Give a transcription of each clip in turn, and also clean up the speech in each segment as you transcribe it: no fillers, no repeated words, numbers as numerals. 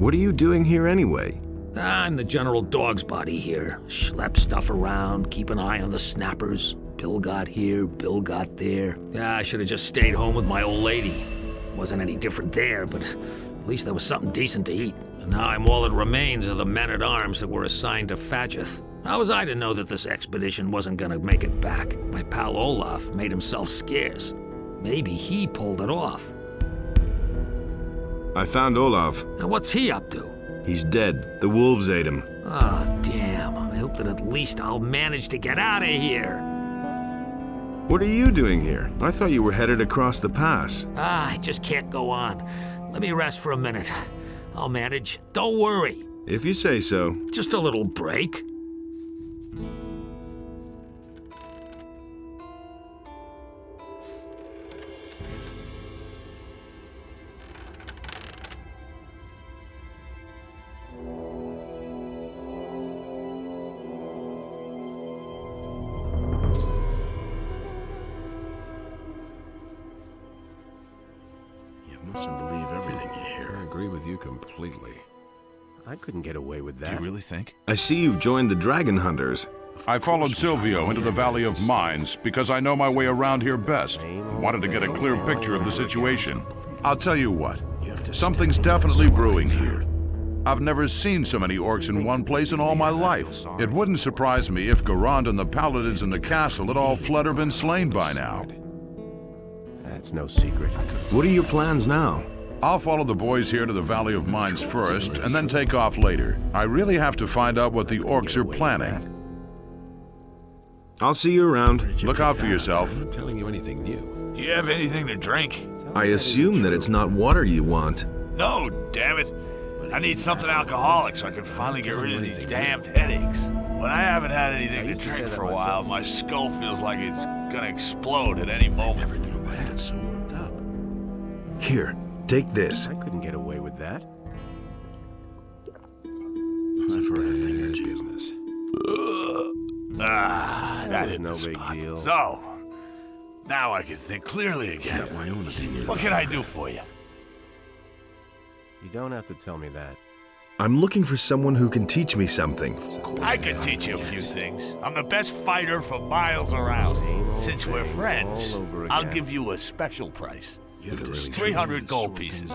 What are you doing here anyway? I'm the general dog's body here. Schlep stuff around, keep an eye on the snappers. Bill got here, Bill got there. I should have just stayed home with my old lady. Wasn't any different there, but at least there was something decent to eat. And now I'm all that remains of the men-at-arms that were assigned to Fadgeth. How was I to know that this expedition wasn't gonna make it back? My pal Olaf made himself scarce. Maybe he pulled it off. I found Olaf. Now what's he up to? He's dead. The wolves ate him. Ah, damn. I hope that at least I'll manage to get out of here. What are you doing here? I thought you were headed across the pass. I just can't go on. Let me rest for a minute. I'll manage. Don't worry. If you say so. Just a little break. Mustn't believe everything you hear. I agree with you completely. I couldn't get away with that. You really think? I see you've joined the Dragon Hunters. I followed Silvio into the Valley of Mines because I know my way around here best. Wanted to get a clear picture of the situation. I'll tell you what, something's definitely brewing here. I've never seen so many orcs in one place in all my life. It wouldn't surprise me if Garand and the paladins in the castle had all fled or been slain by now. That's no secret. What are your plans now? I'll follow the boys here to the Valley of Mines first, and then take off later. I really have to find out what the orcs are planning. I'll see you around. Look out for yourself. I'm not telling you anything new. Do you have anything to drink? I assume that it's not water you want. No, damn it. I need something alcoholic so I can finally get rid of these damned headaches. When I haven't had anything to drink for a while, my skull feels like it's gonna explode at any moment. So worked up. Here, take this. I couldn't get away with that. Business. That is no big deal. So, now I can think clearly again. Got my own opinion. What can I do for you? You don't have to tell me that. I'm looking for someone who can teach me something. I can teach you a few things. I'm the best fighter for miles around. Since we're friends, I'll give you a special price. 300 gold pieces.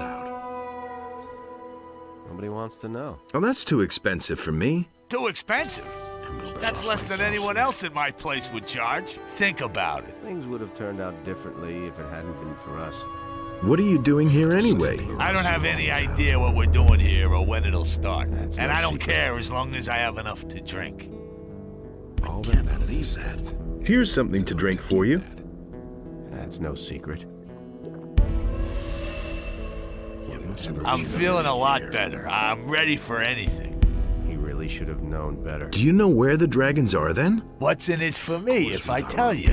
Nobody wants to know. Oh, that's too expensive for me. Too expensive? That's less than anyone else in my place would charge. Think about it. Things would have turned out differently if it hadn't been for us. What are you doing here anyway? I don't have any idea what we're doing here or when it'll start. That's And no I don't secret. care as long as I have enough to drink. All that matters that. Here's something to drink for you. That's no secret. I'm feeling a lot better. I'm ready for anything. He really should have known better. Do you know where the dragons are then? What's in it for me if I tell you?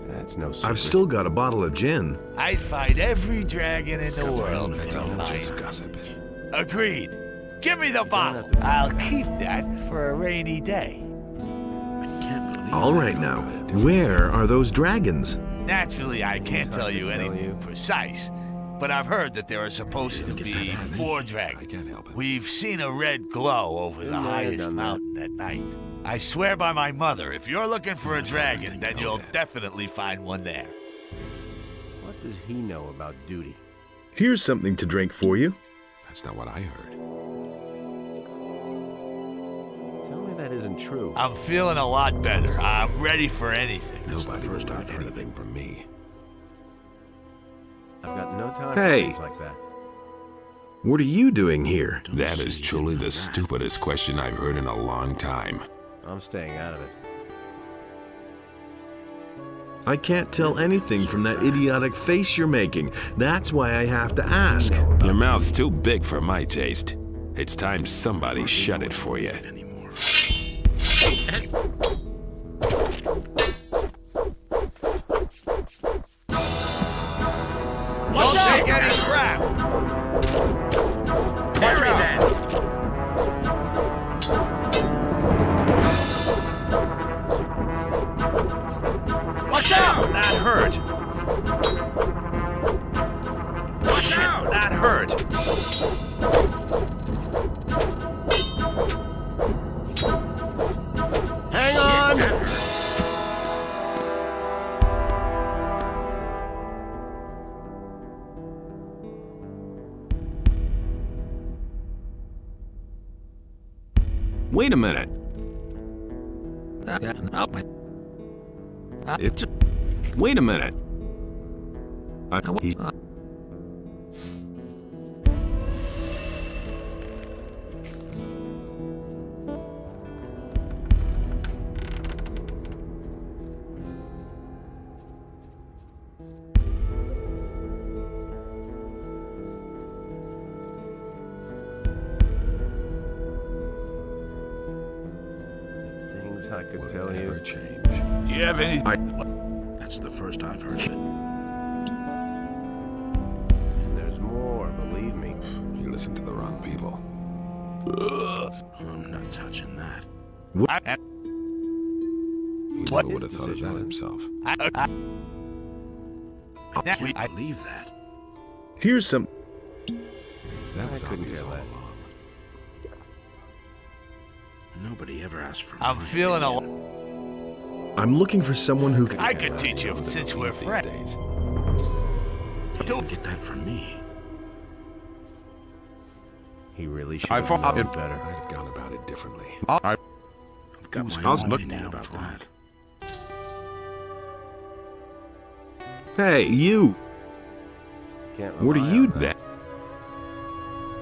That's no secret. I've still got a bottle of gin. I'd fight every dragon in the world to find. Agreed. Give me the bottle. I'll keep that for a rainy day. All right now, where are those dragons? Naturally, I can't tell you anything precise, but I've heard that there are supposed to be 4 dragons. We've seen a red glow over the highest mountain at night. I swear by my mother, if you're looking for a dragon, then you'll definitely find one there. What does he know about duty? Here's something to drink for you. That's not what I heard. Tell me that isn't wasn't true. I'm feeling a lot better. I'm ready for anything. Nobody will do anything from me. I've got no time Hey. for things like that. What are you doing here? That is truly the stupidest question I've heard in a long time. I'm staying out of it. I can't tell anything from that idiotic face you're making. That's why I have to ask. Your mouth's too big for my taste. It's time somebody shut it for you. Don't take any crap! Watch me then. Watch out! That hurt! Watch out! That hurt! Hang on! Wait a minute. It's... Wait a minute. He... Things I could tell you. Never change. Do you have any... That's the first I've heard of it. And there's more, believe me. You listen to the wrong people. I'm not touching that. He What? never would have thought of that himself. I believe that. Here's some... That was couldn't obvious care all less. along. Nobody ever asked for I'm mine. feeling a... I'm looking for someone who can... I could teach you since we're These friends. days. Don't get that from me. He really should I have thought known it- better. I'd have gone about it differently. I I've got my I was own looking opinion about that. Hey, you! Can't What are rely you... on that.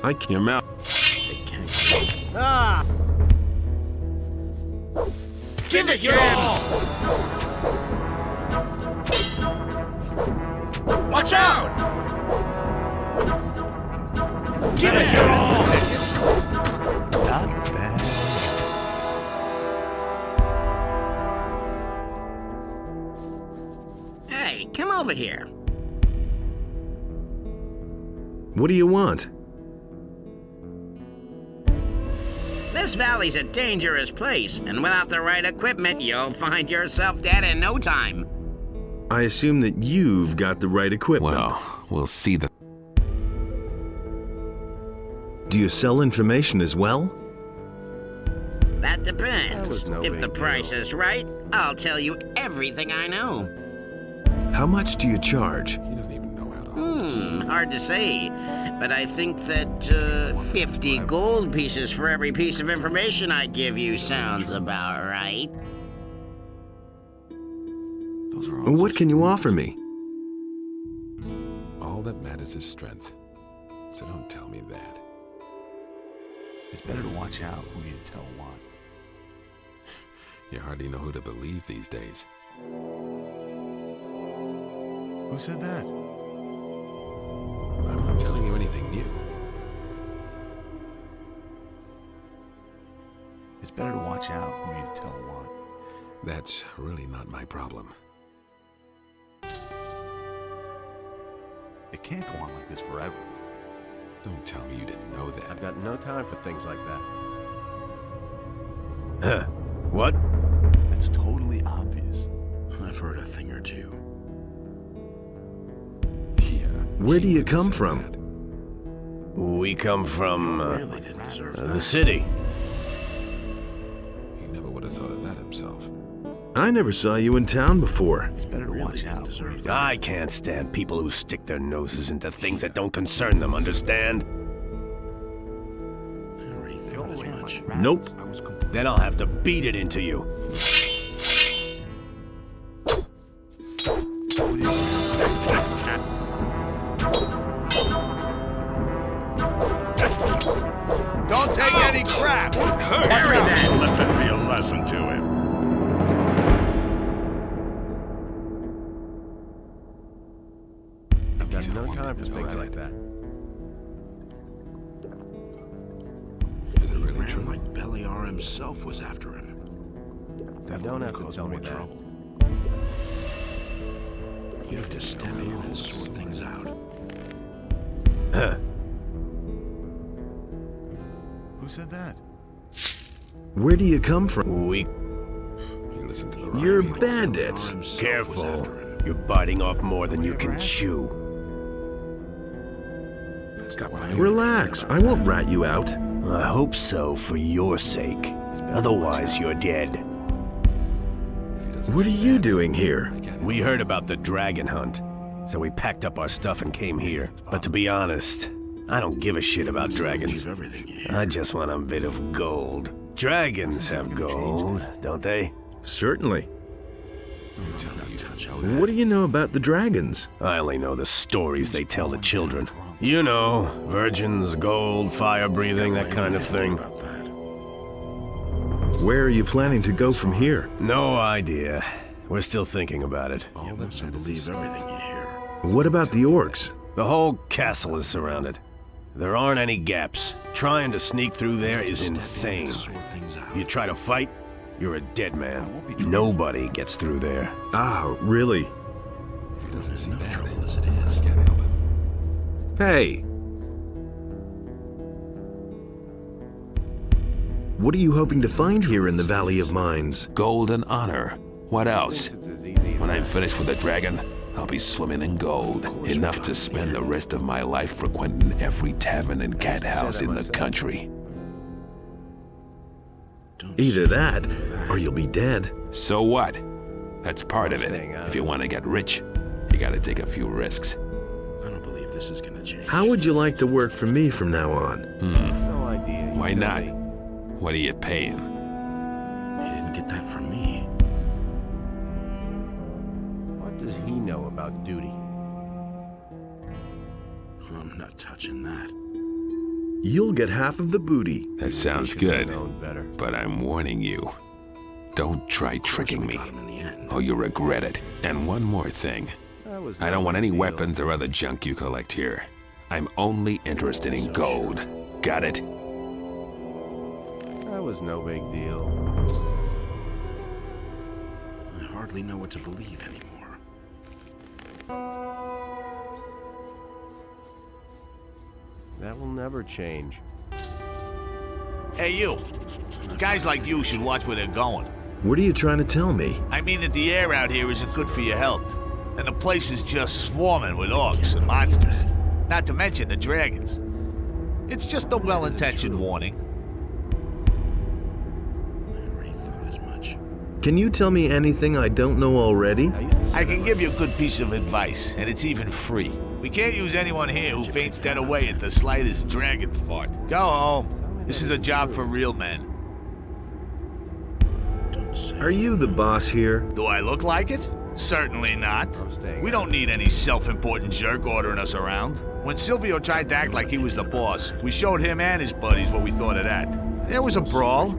I can't... Your mouth. They can't. Ah! Give it your all! Watch out! Give it your all! Not bad. Hey, come over here. What do you want? This valley's a dangerous place, and without the right equipment, you'll find yourself dead in no time. I assume that you've got the right equipment. Well, we'll see the... Do you sell information as well? That That depends. was no If big the price deal. is right, I'll tell you everything I know. How much do you charge? He doesn't even know how to hold this. Hard to say, but I think that 50 gold pieces for every piece of information I give you sounds about right. Those are all What just can you rumors. offer me? All that matters is strength. So don't tell me that. It's better to watch out who you tell what. You hardly know who to believe these days. Who said that? I'm not telling you anything new. It's better to watch out who you tell what. That's really not my problem. It can't go on like this forever. Don't tell me you didn't know that. I've got no time for things like that. Huh. What? It's totally obvious. I've heard a thing or two. Yeah. Where do he you wouldn't have come said from? that. We come from, Really didn't deserve the that. city. He never would have thought of that himself. I never saw you in town before. It's better to watch out. deserve that. I can't stand people who stick their noses into things that don't concern them, understand? I already thought Nope. Then I'll have to beat it into you. Don't take any crap! Carry that! Let that be a lesson to him. I've got no time for things like that. Is it really true? Like Beliar himself was after him. You don't have to tell me that. You have to step in and sort things out. Who said that? Where do you come from? We... You're bandits. Careful. You're biting off more than you can chew. Relax. I won't rat you out. I hope so, for your sake. Otherwise, you're dead. What are you doing here? We heard about the dragon hunt, so we packed up our stuff and came here. But to be honest, I don't give a shit about dragons. I just want a bit of gold. Dragons have gold, don't they? Certainly. What do you know about the dragons? I only know the stories they tell the children. You know, virgins, gold, fire-breathing, that kind of thing. Where are you planning to go from here? No idea. We're still thinking about it. Almost believe everything you hear. What about the orcs? The whole castle is surrounded. There aren't any gaps. Trying to sneak through there is insane. If you try to fight, you're a dead man. Nobody gets through there. Ah, really? There's enough trouble as it is. Hey! What are you hoping to find here in the Valley of Mines? Gold and honor. What else? When I'm finished with the dragon, I'll be swimming in gold. Enough to spend the rest of my life frequenting every tavern and cat house in the country. Either that, or you'll be dead. So what? That's part of it. If you want to get rich, you gotta take a few risks. I don't believe this is gonna change. How would you like to work for me from now on? No idea. Why not? What are you paying? You didn't get that from me. What does he know about duty? I'm not touching that. You'll get half of the booty. That sounds good, Known better. but I'm warning you. Don't try tricking me, Got him in the end. or you'll regret it. And one more thing. I don't want any weapons or other junk you collect here. I'm only interested in gold. Got it? That was no big deal. I hardly know what to believe anymore. That will never change. Hey, you. Guys like you should watch where they're going. What are you trying to tell me? I mean that the air out here isn't good for your health. And the place is just swarming with orcs and monsters. Not to mention the dragons. It's just a well-intentioned warning. I already thought as much. Can you tell me anything I don't know already? I can give you a good piece of advice, and it's even free. We can't use anyone here who faints dead away at the slightest dragon fart. Go home. This is a job for real men. Don't say. Are you the boss here? Do I look like it? Certainly not. We don't need any self-important jerk ordering us around. When Silvio tried to act like he was the boss, we showed him and his buddies what we thought of that. There was a brawl.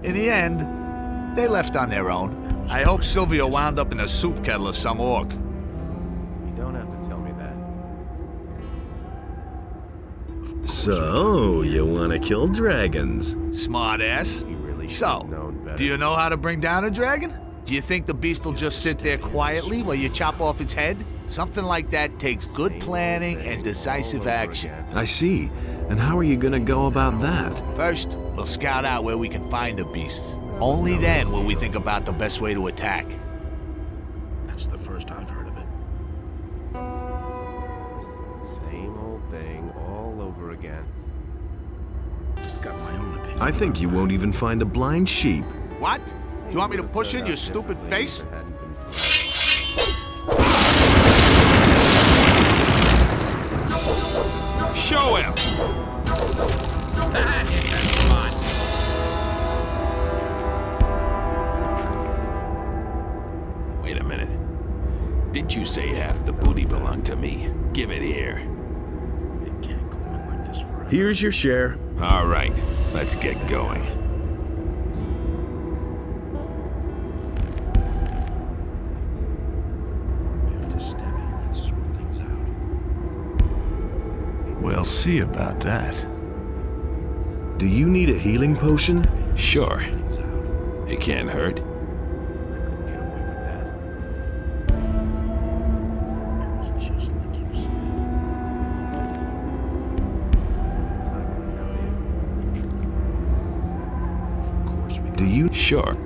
In the end, they left on their own. I hope Silvio wound up in a soup kettle of some orc. You don't have to tell me that. So, you want to kill dragons? Smart ass. He really should So, have known better. do you know how to bring down a dragon? Do you think the beast will just sit there quietly while you chop off its head? Something like that takes good planning and decisive action. I see. And how are you going to go about that? First, we'll scout out where we can find the beasts. Only then will we think about the best way to attack. That's the first I've heard of it. Same old thing all over again. Got my own opinion. I think you won't even find a blind sheep. What? You want me to push in your stupid face? Show him! Didn't you say half the booty belonged to me? Give it here. It can't go on like this forever. Here's your share. All right, let's get going. We have to step in and sort things out. We'll see about that. Do you need a healing potion? Sure. Things out. It can't hurt. It was just like you said. Of course we Do you? Sure.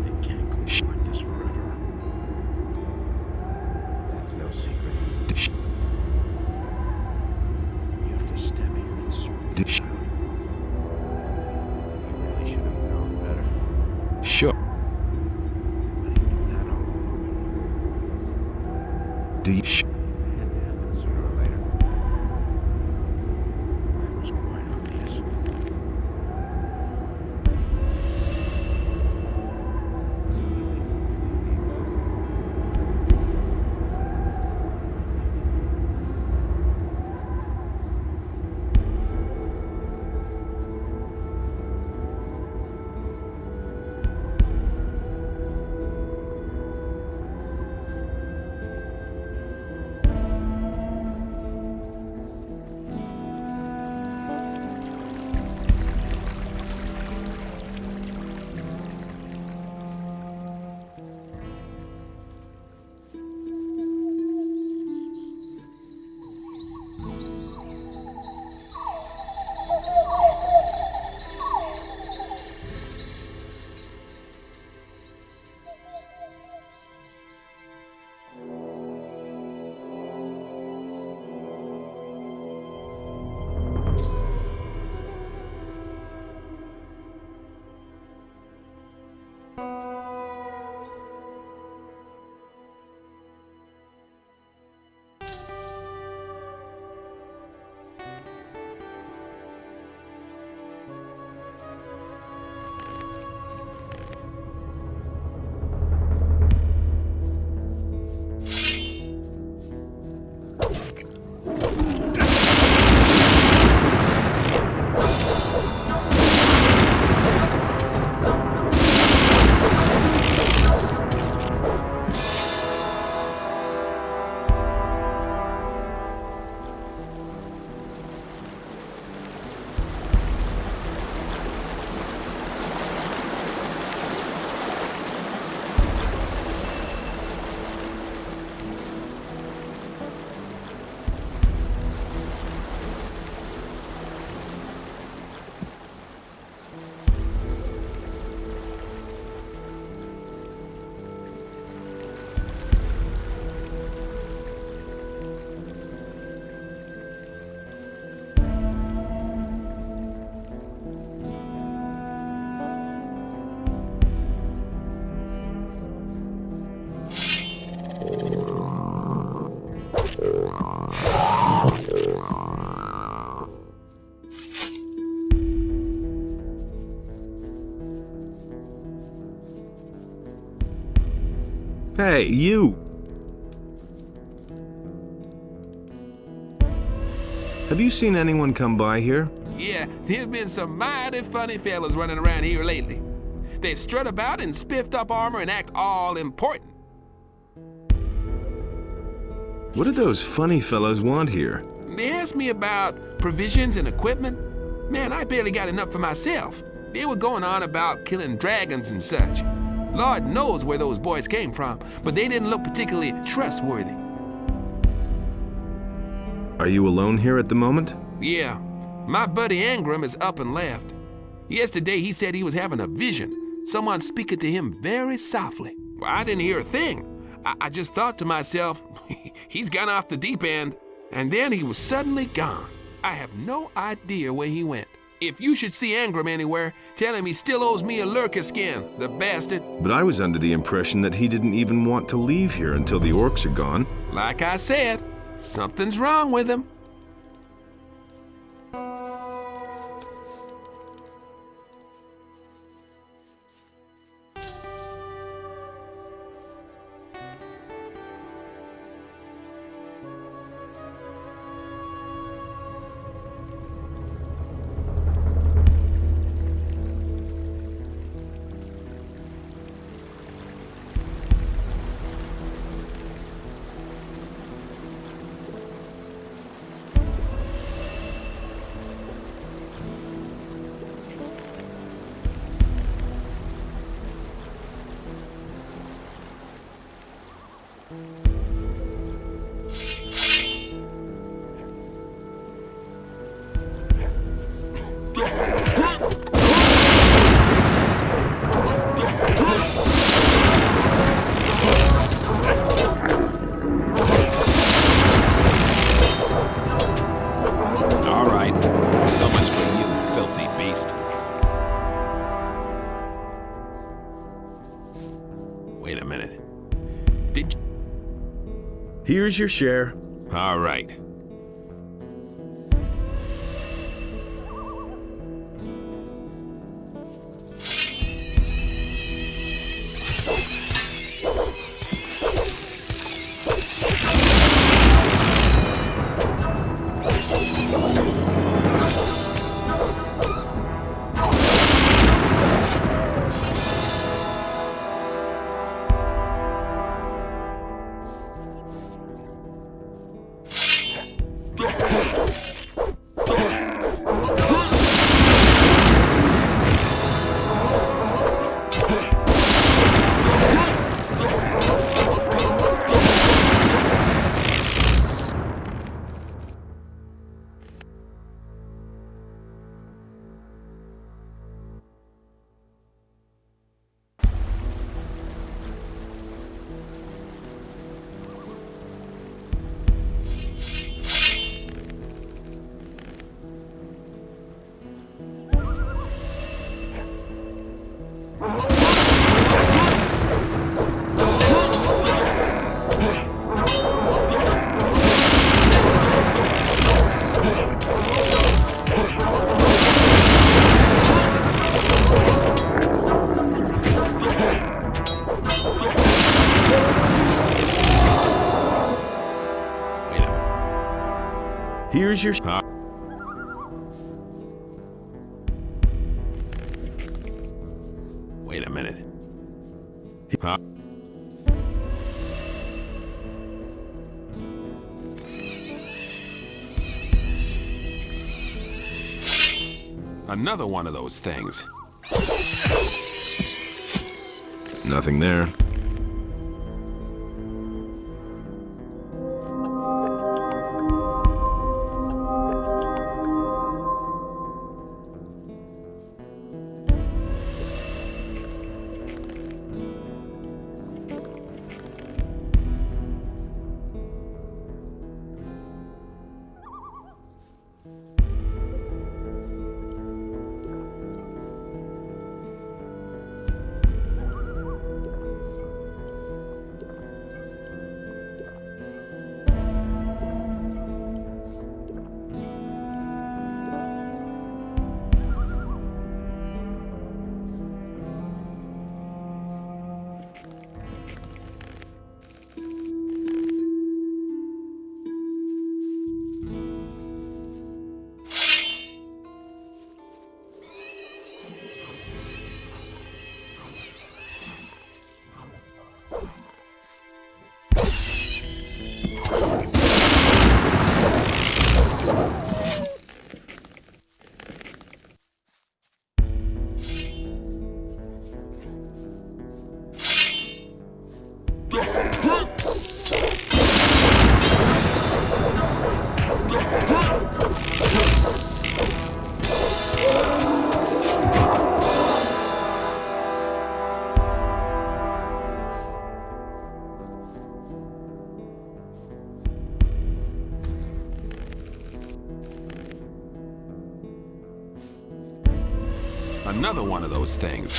It can't go on like this forever. That's no secret. We have to step in and sort things out. We really should have known better. Sure. But he knew that all along. Do you? It had to happen sooner or later. That was quite obvious. Hey, you! Have you seen anyone come by here? Yeah, there's been some mighty funny fellas running around here lately. They strut about in spiffed up armor and act all important. What do those funny fellows want here? They asked me about provisions and equipment. Man, I barely got enough for myself. They were going on about killing dragons and such. Lord knows where those boys came from, but they didn't look particularly trustworthy. Are you alone here at the moment? Yeah, my buddy Ingram is up and left. Yesterday he said he was having a vision, someone speaking to him very softly. Well, I didn't hear a thing. I just thought to myself, he's gone off the deep end, and then he was suddenly gone. I have no idea where he went. If you should see Ingram anywhere, tell him he still owes me a lurker skin, the bastard. But I was under the impression that he didn't even want to leave here until the orcs are gone. Like I said, something's wrong with him. All right. So much for you, filthy beast. Wait a minute. Did you... Here's your share. All right. Here's your... Wait a minute. Another one of those things. Nothing there. Another one of those things.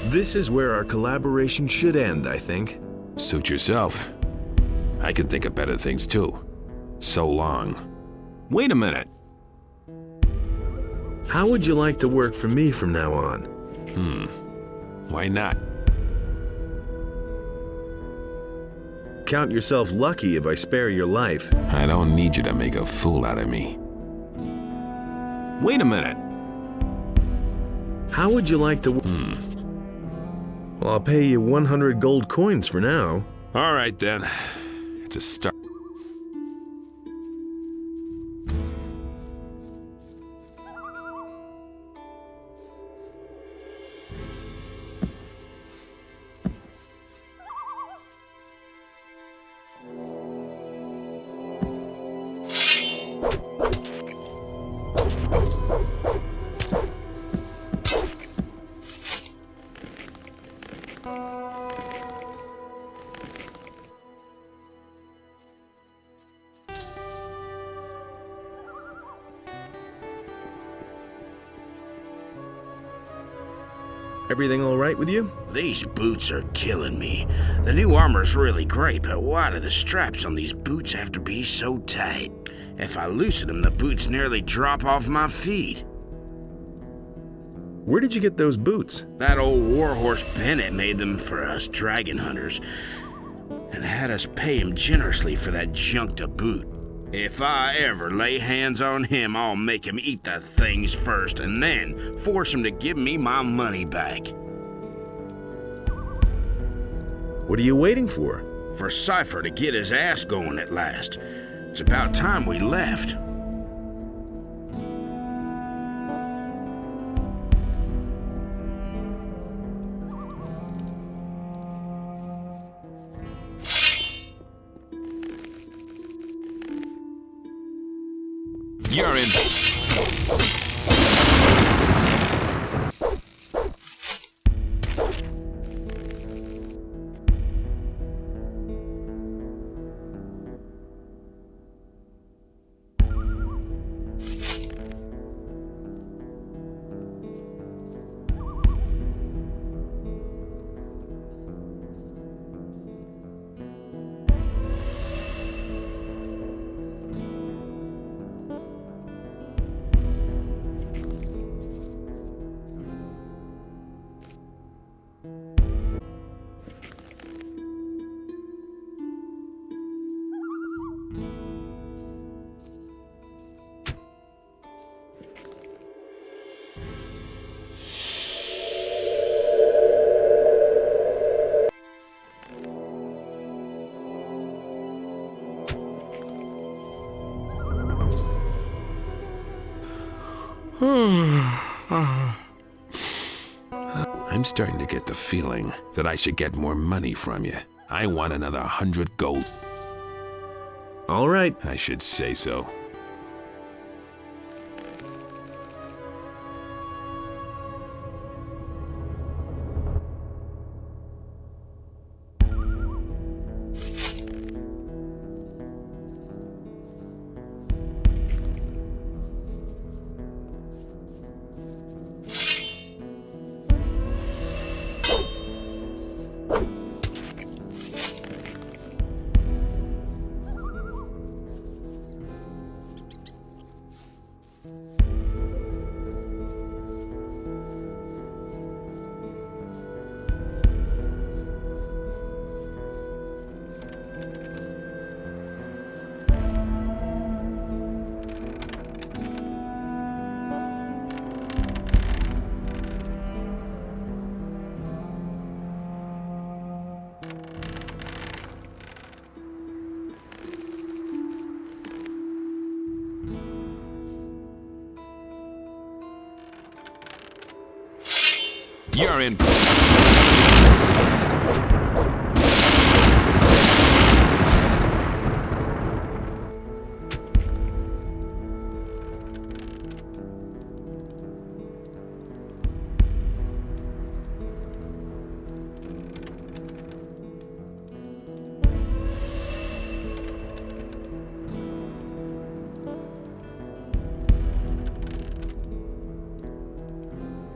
This is where our collaboration should end, I think. Suit yourself. I can think of better things too. So long. Wait a minute. How would you like to work for me from now on? Why not? Count yourself lucky if I spare your life. I don't need you to make a fool out of me. Wait a minute. How would you like to... Well, I'll pay you 100 gold coins for now. All right then. It's a start. Everything all right with you? These boots are killing me. The new armor's really great, but why do the straps on these boots have to be so tight? If I loosen them, the boots nearly drop off my feet. Where did you get those boots? That old warhorse Bennett made them for us dragon hunters, and had us pay him generously for that junk to boot. If I ever lay hands on him, I'll make him eat the things first, and then force him to give me my money back. What are you waiting for? For Cypher to get his ass going at last. It's about time we left. You're in. I'm starting to get the feeling that I should get more money from you. I want another 100 gold. All right. I should say so. You're in.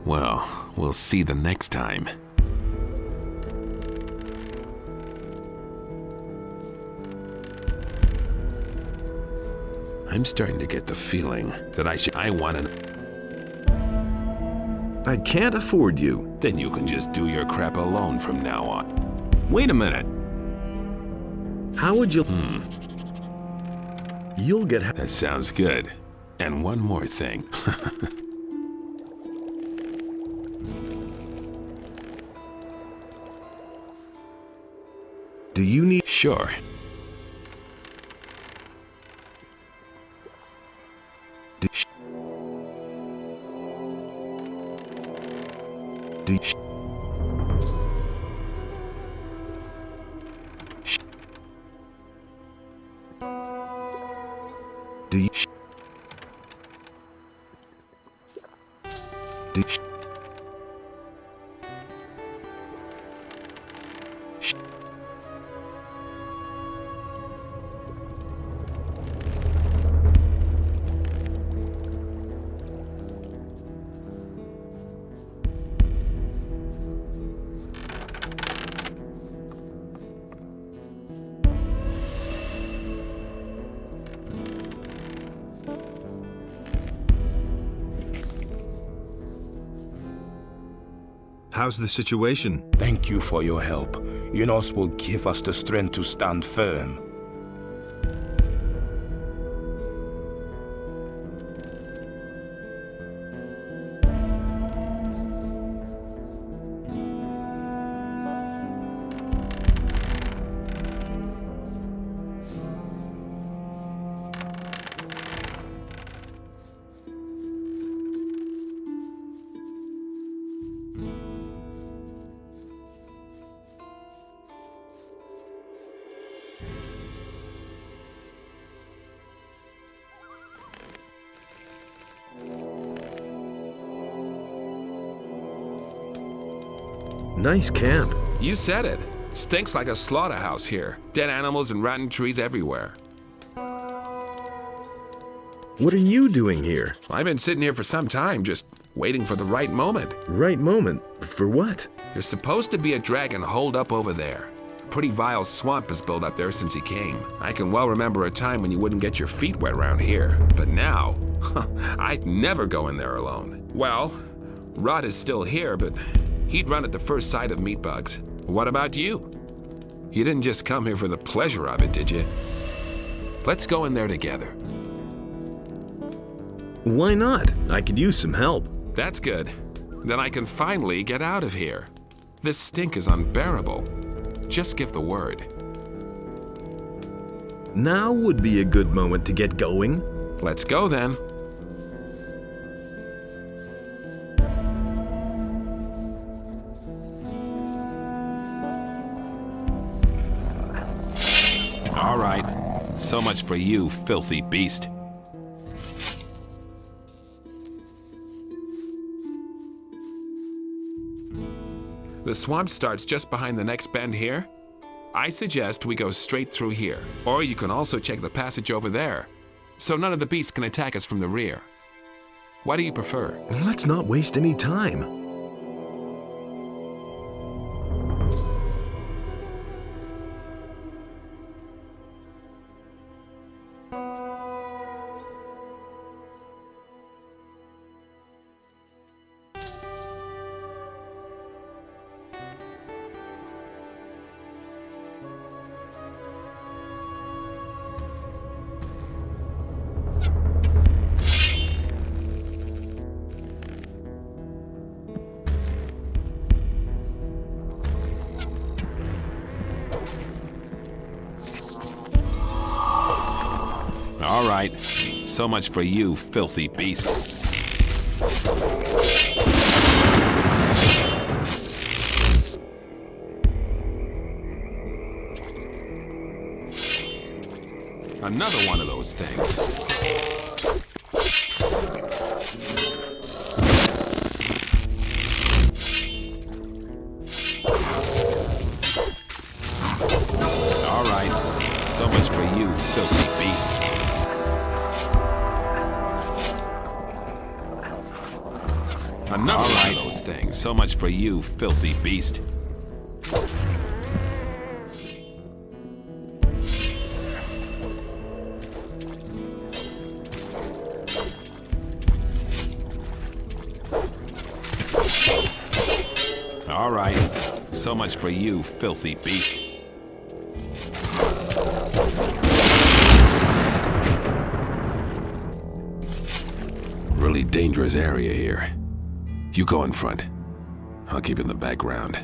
Well, we'll see the next time. I'm starting to get the feeling that I want to... I can't afford you. Then you can just do your crap alone from now on. Wait a minute. How would you... You'll get... That sounds good. And one more thing. Do you need... Sure. Do... Do... Do you... Do you... How's the situation? Thank you for your help. Unos will give us the strength to stand firm. Nice camp. You said it. Stinks like a slaughterhouse here. Dead animals and rotten trees everywhere. What are you doing here? I've been sitting here for some time, just waiting for the right moment. Right moment? For what? There's supposed to be a dragon holed up over there. A pretty vile swamp has built up there since he came. I can well remember a time when you wouldn't get your feet wet around here. But now, I'd never go in there alone. Well, Rod is still here, but he'd run at the first sight of meat bugs. What about you? You didn't just come here for the pleasure of it, did you? Let's go in there together. Why not? I could use some help. That's good. Then I can finally get out of here. This stink is unbearable. Just give the word. Now would be a good moment to get going. Let's go then. All right. So much for you, filthy beast. The swamp starts just behind the next bend here. I suggest we go straight through here. Or you can also check the passage over there, so none of the beasts can attack us from the rear. What do you prefer? Let's not waste any time. All right. So much for you, filthy beast. Another one of those things. All right. So much for you, filthy beast. Another one of those things. So much for you, filthy beast. All right. So much for you, filthy beast. Really dangerous area here. You go in front. I'll keep in the background.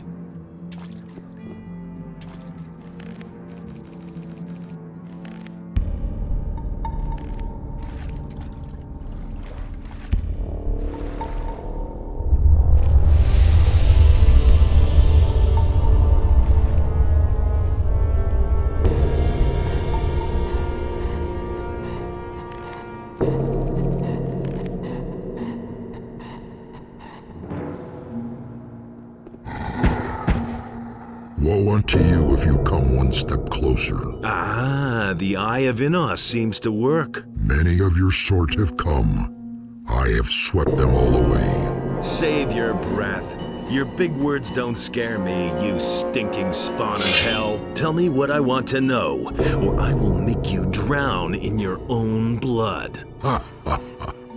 Woe unto you if you come one step closer. Ah, the Eye of Innos seems to work. Many of your sort have come. I have swept them all away. Save your breath. Your big words don't scare me, you stinking spawn of hell. Tell me what I want to know, or I will make you drown in your own blood. Ha ha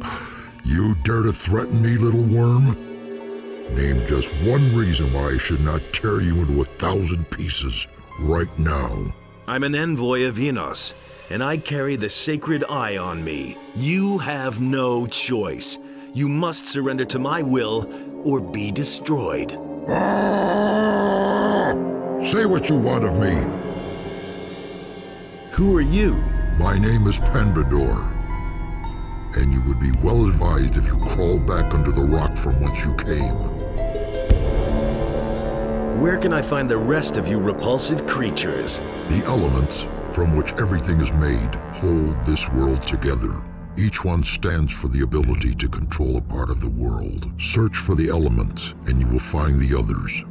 ha. You dare to threaten me, little worm? Name just one reason why I should not tear you into 1,000 pieces right now. I'm an envoy of Innos, and I carry the sacred eye on me. You have no choice. You must surrender to my will, or be destroyed. Ah! Say what you want of me. Who are you? My name is Pandador, and you would be well advised if you crawled back under the rock from whence you came. Where can I find the rest of you repulsive creatures? The elements, from which everything is made, hold this world together. Each one stands for the ability to control a part of the world. Search for the elements, and you will find the others.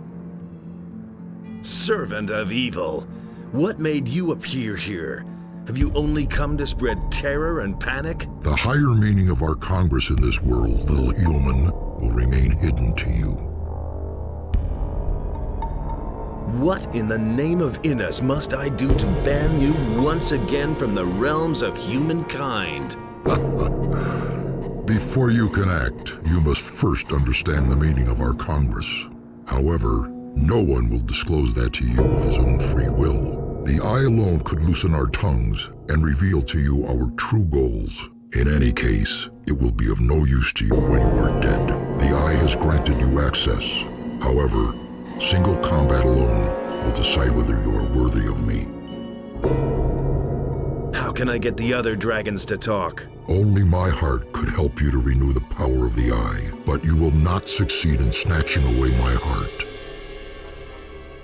Servant of evil, what made you appear here? Have you only come to spread terror and panic? The higher meaning of our Congress in this world, little human, will remain hidden to you. What in the name of Innos must I do to ban you once again from the realms of humankind? Before you can act, you must first understand the meaning of our Congress. However, no one will disclose that to you of his own free will. The Eye alone could loosen our tongues and reveal to you our true goals. In any case, it will be of no use to you when you are dead. The Eye has granted you access. However, single combat alone will decide whether you are worthy of me. How can I get the other dragons to talk? Only my heart could help you to renew the power of the Eye, but you will not succeed in snatching away my heart.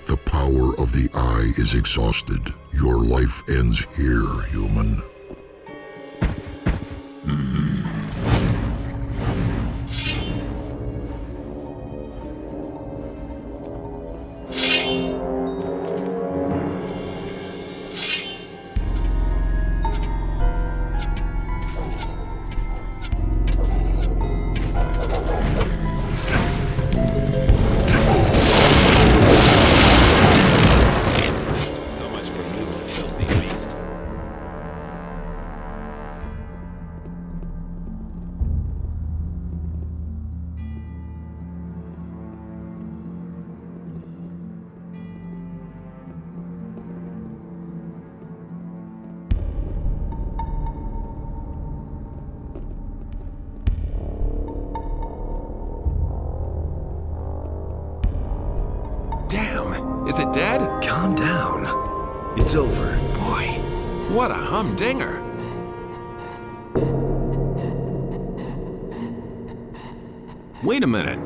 The power of the Eye is exhausted. Your life ends here, human. Is it dead? Calm down. It's over. Boy, what a humdinger. Wait a minute.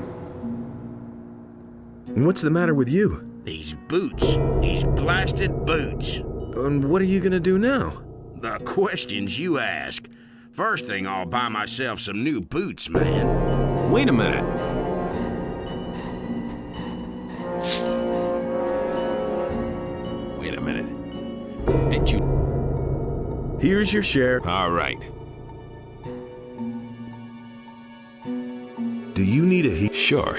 And what's the matter with you? These boots. These blasted boots. And what are you gonna do now? The questions you ask. First thing, I'll buy myself some new boots, man. Wait a minute. Wait a minute. Did you... Here's your share. All right. Do you need a heat? Sure.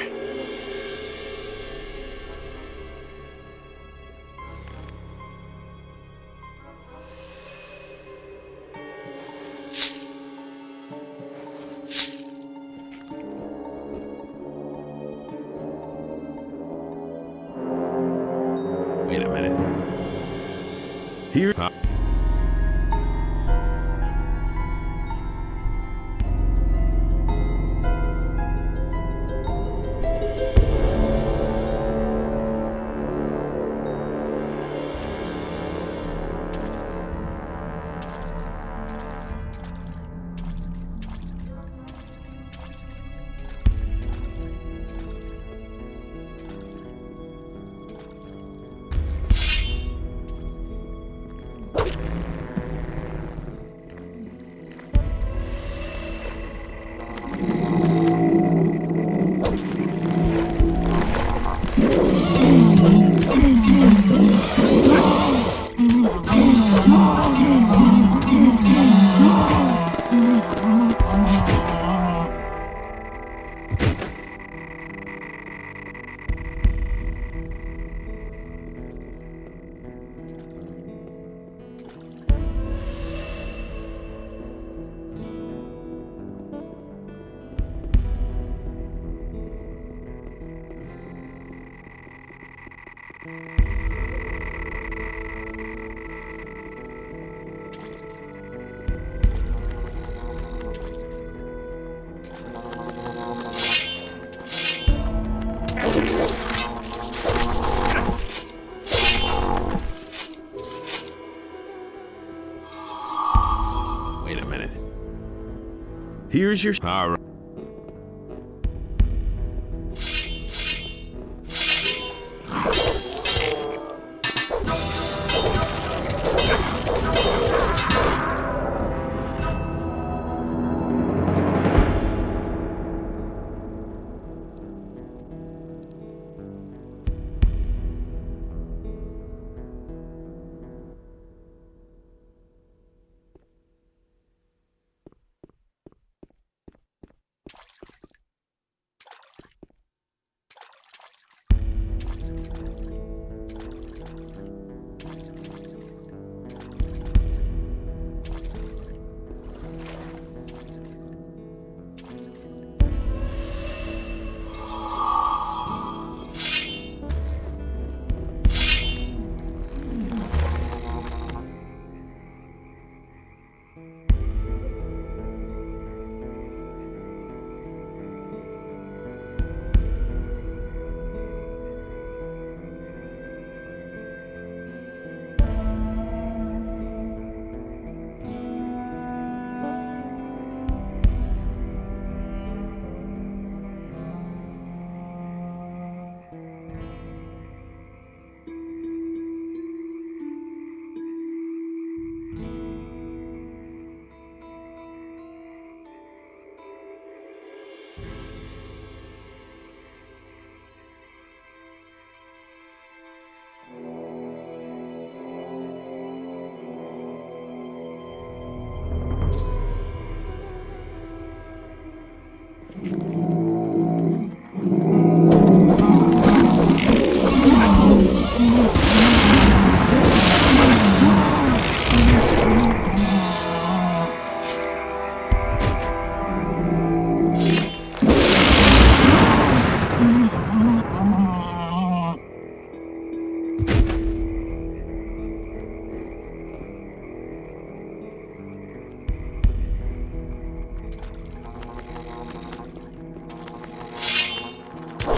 Here. Wait a minute. Here's your... All right.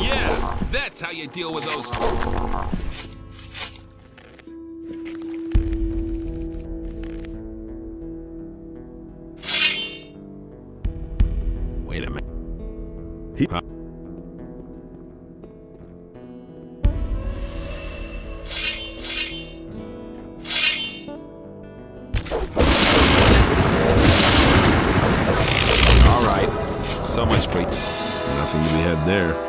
Yeah, that's how you deal with those. Wait a minute. Huh? All right, so much for nothing to be had there.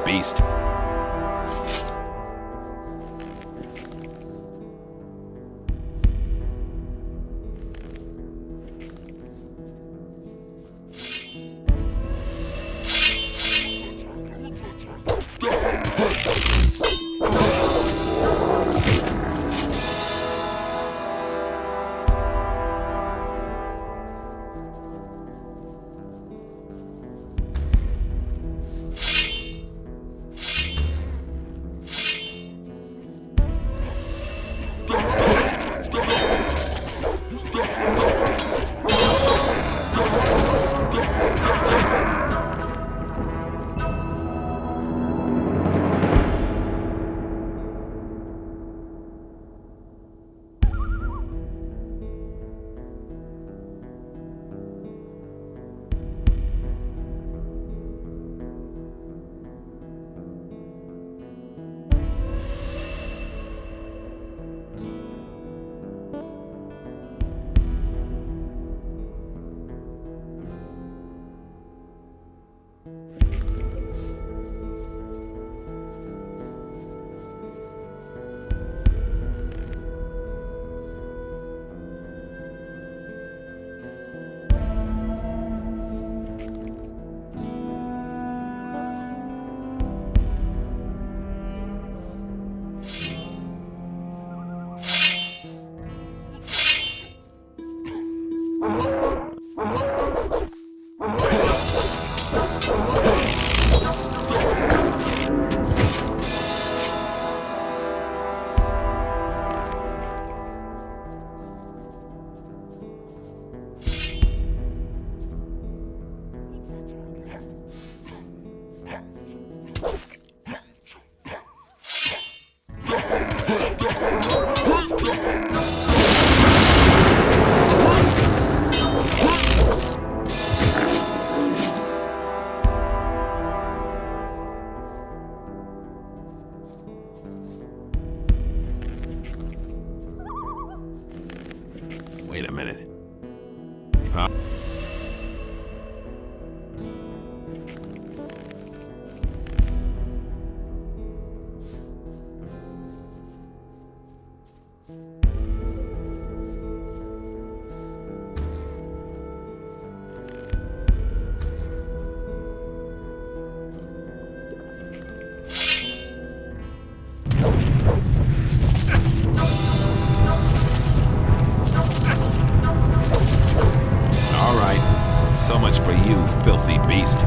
beast. Wait a minute. All right. So much for you, filthy beast.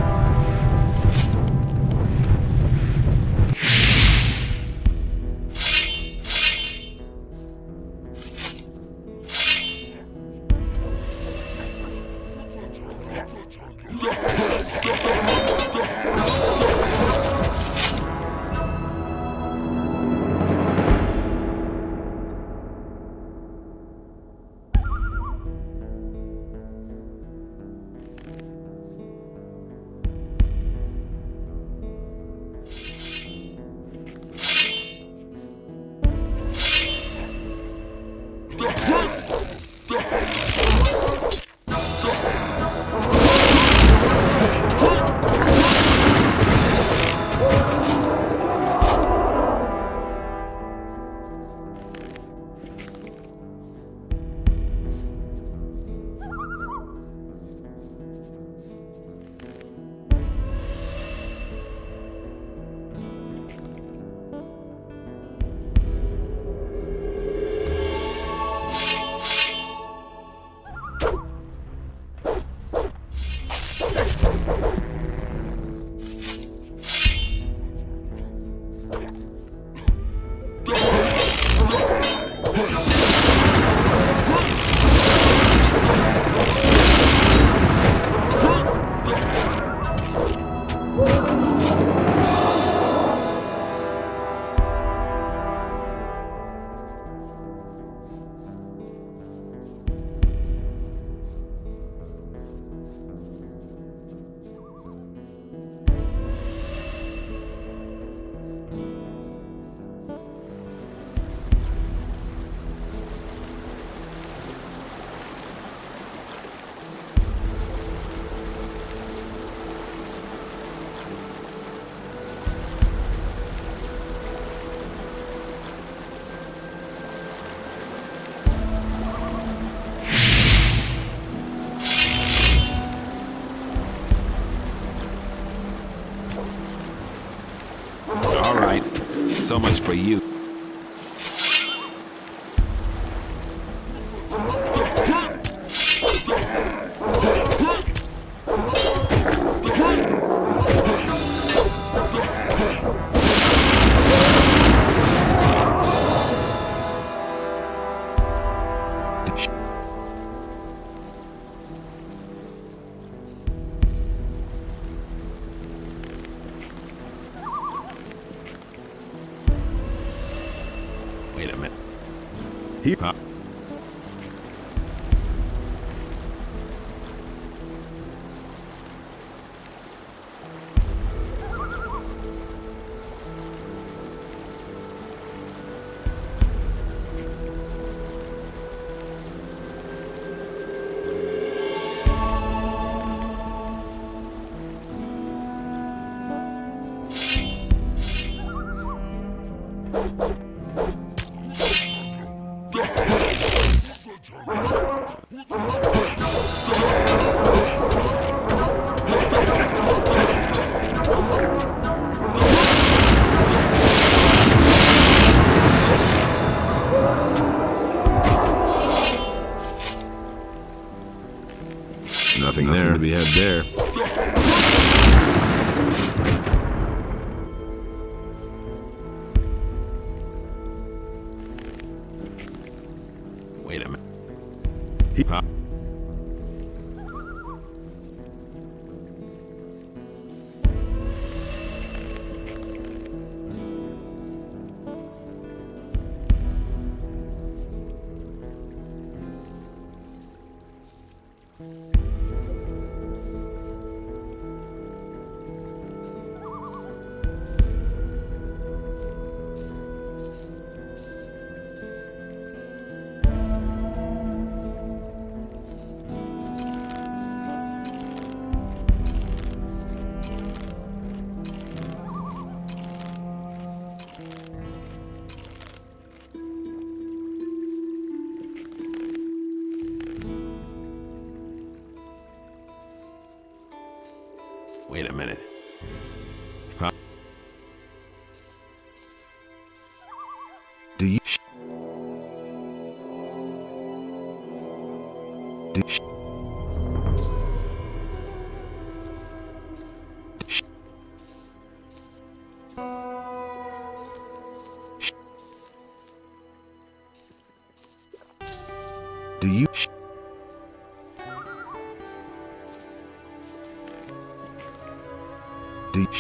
So much for you. Wait a minute. Huh? Nothing there to be had there. Wait a minute. Huh? Wait a minute. Huh? Do you... Do you... Do you...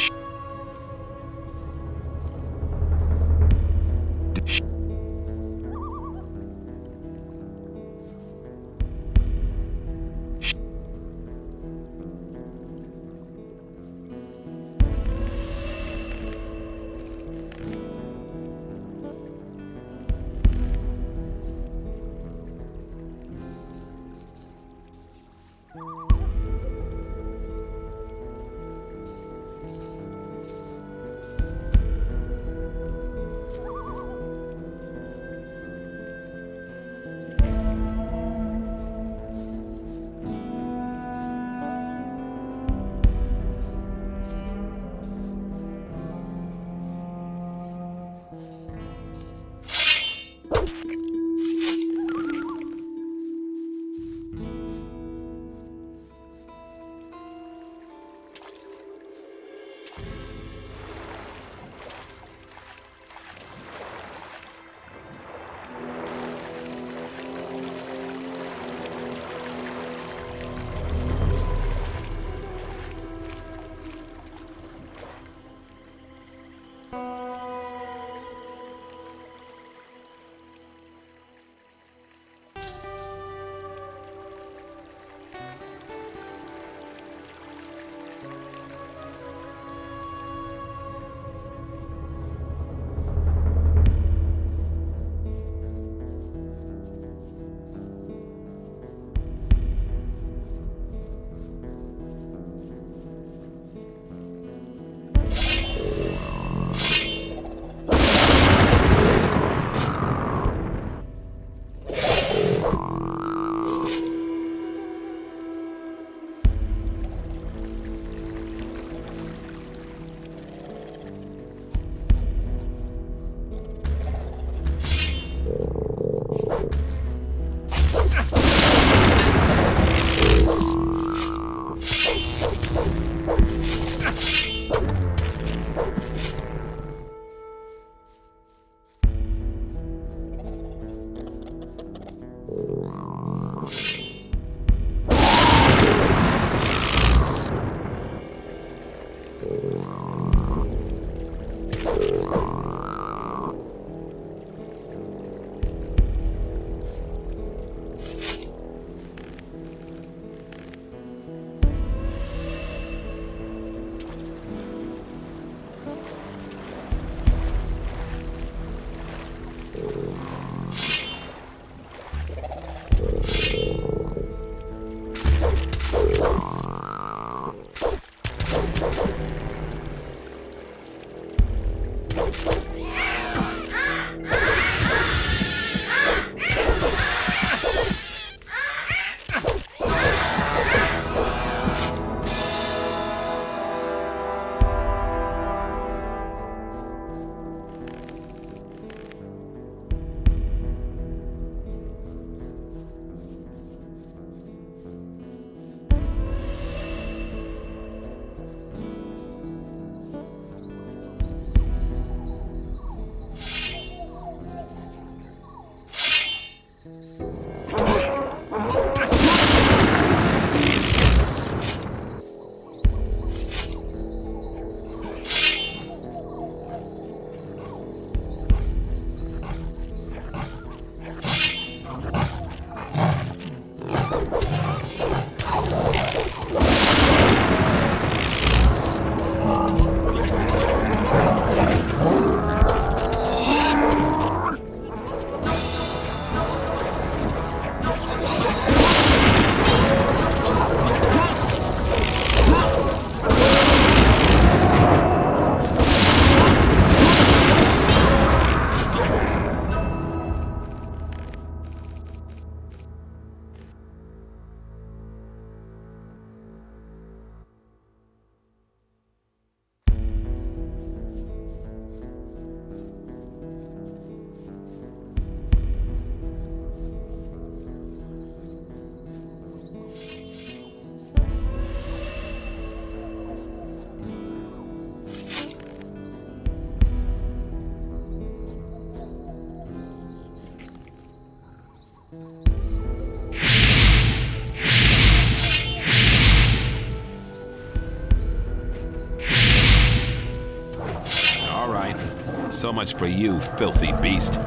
So much for you, filthy beast.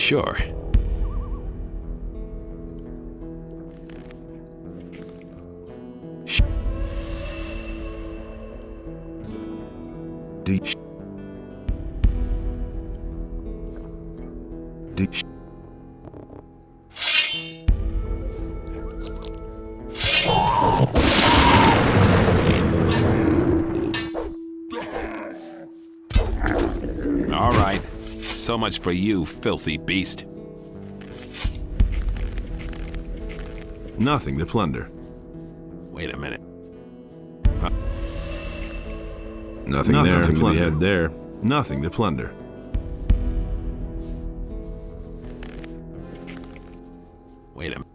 Sure. All right. So much for you, filthy beast. Nothing to plunder. Wait a minute. Nothing there to be had there. Nothing to plunder. Wait a minute.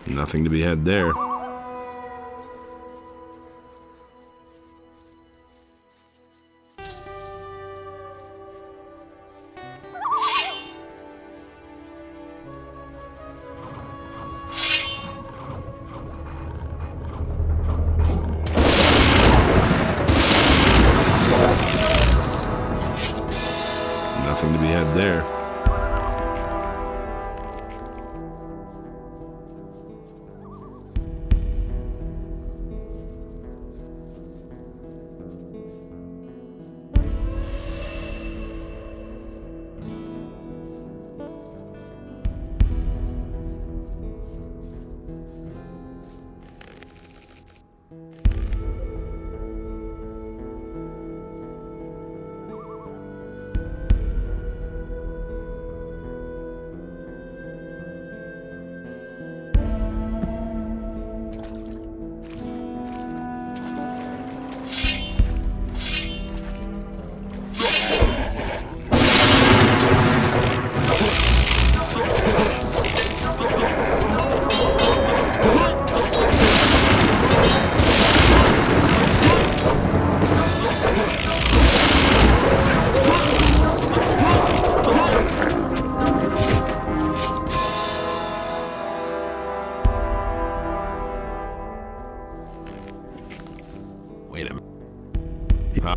Nothing to be had there. Nothing to be had there. Wait a minute. Huh?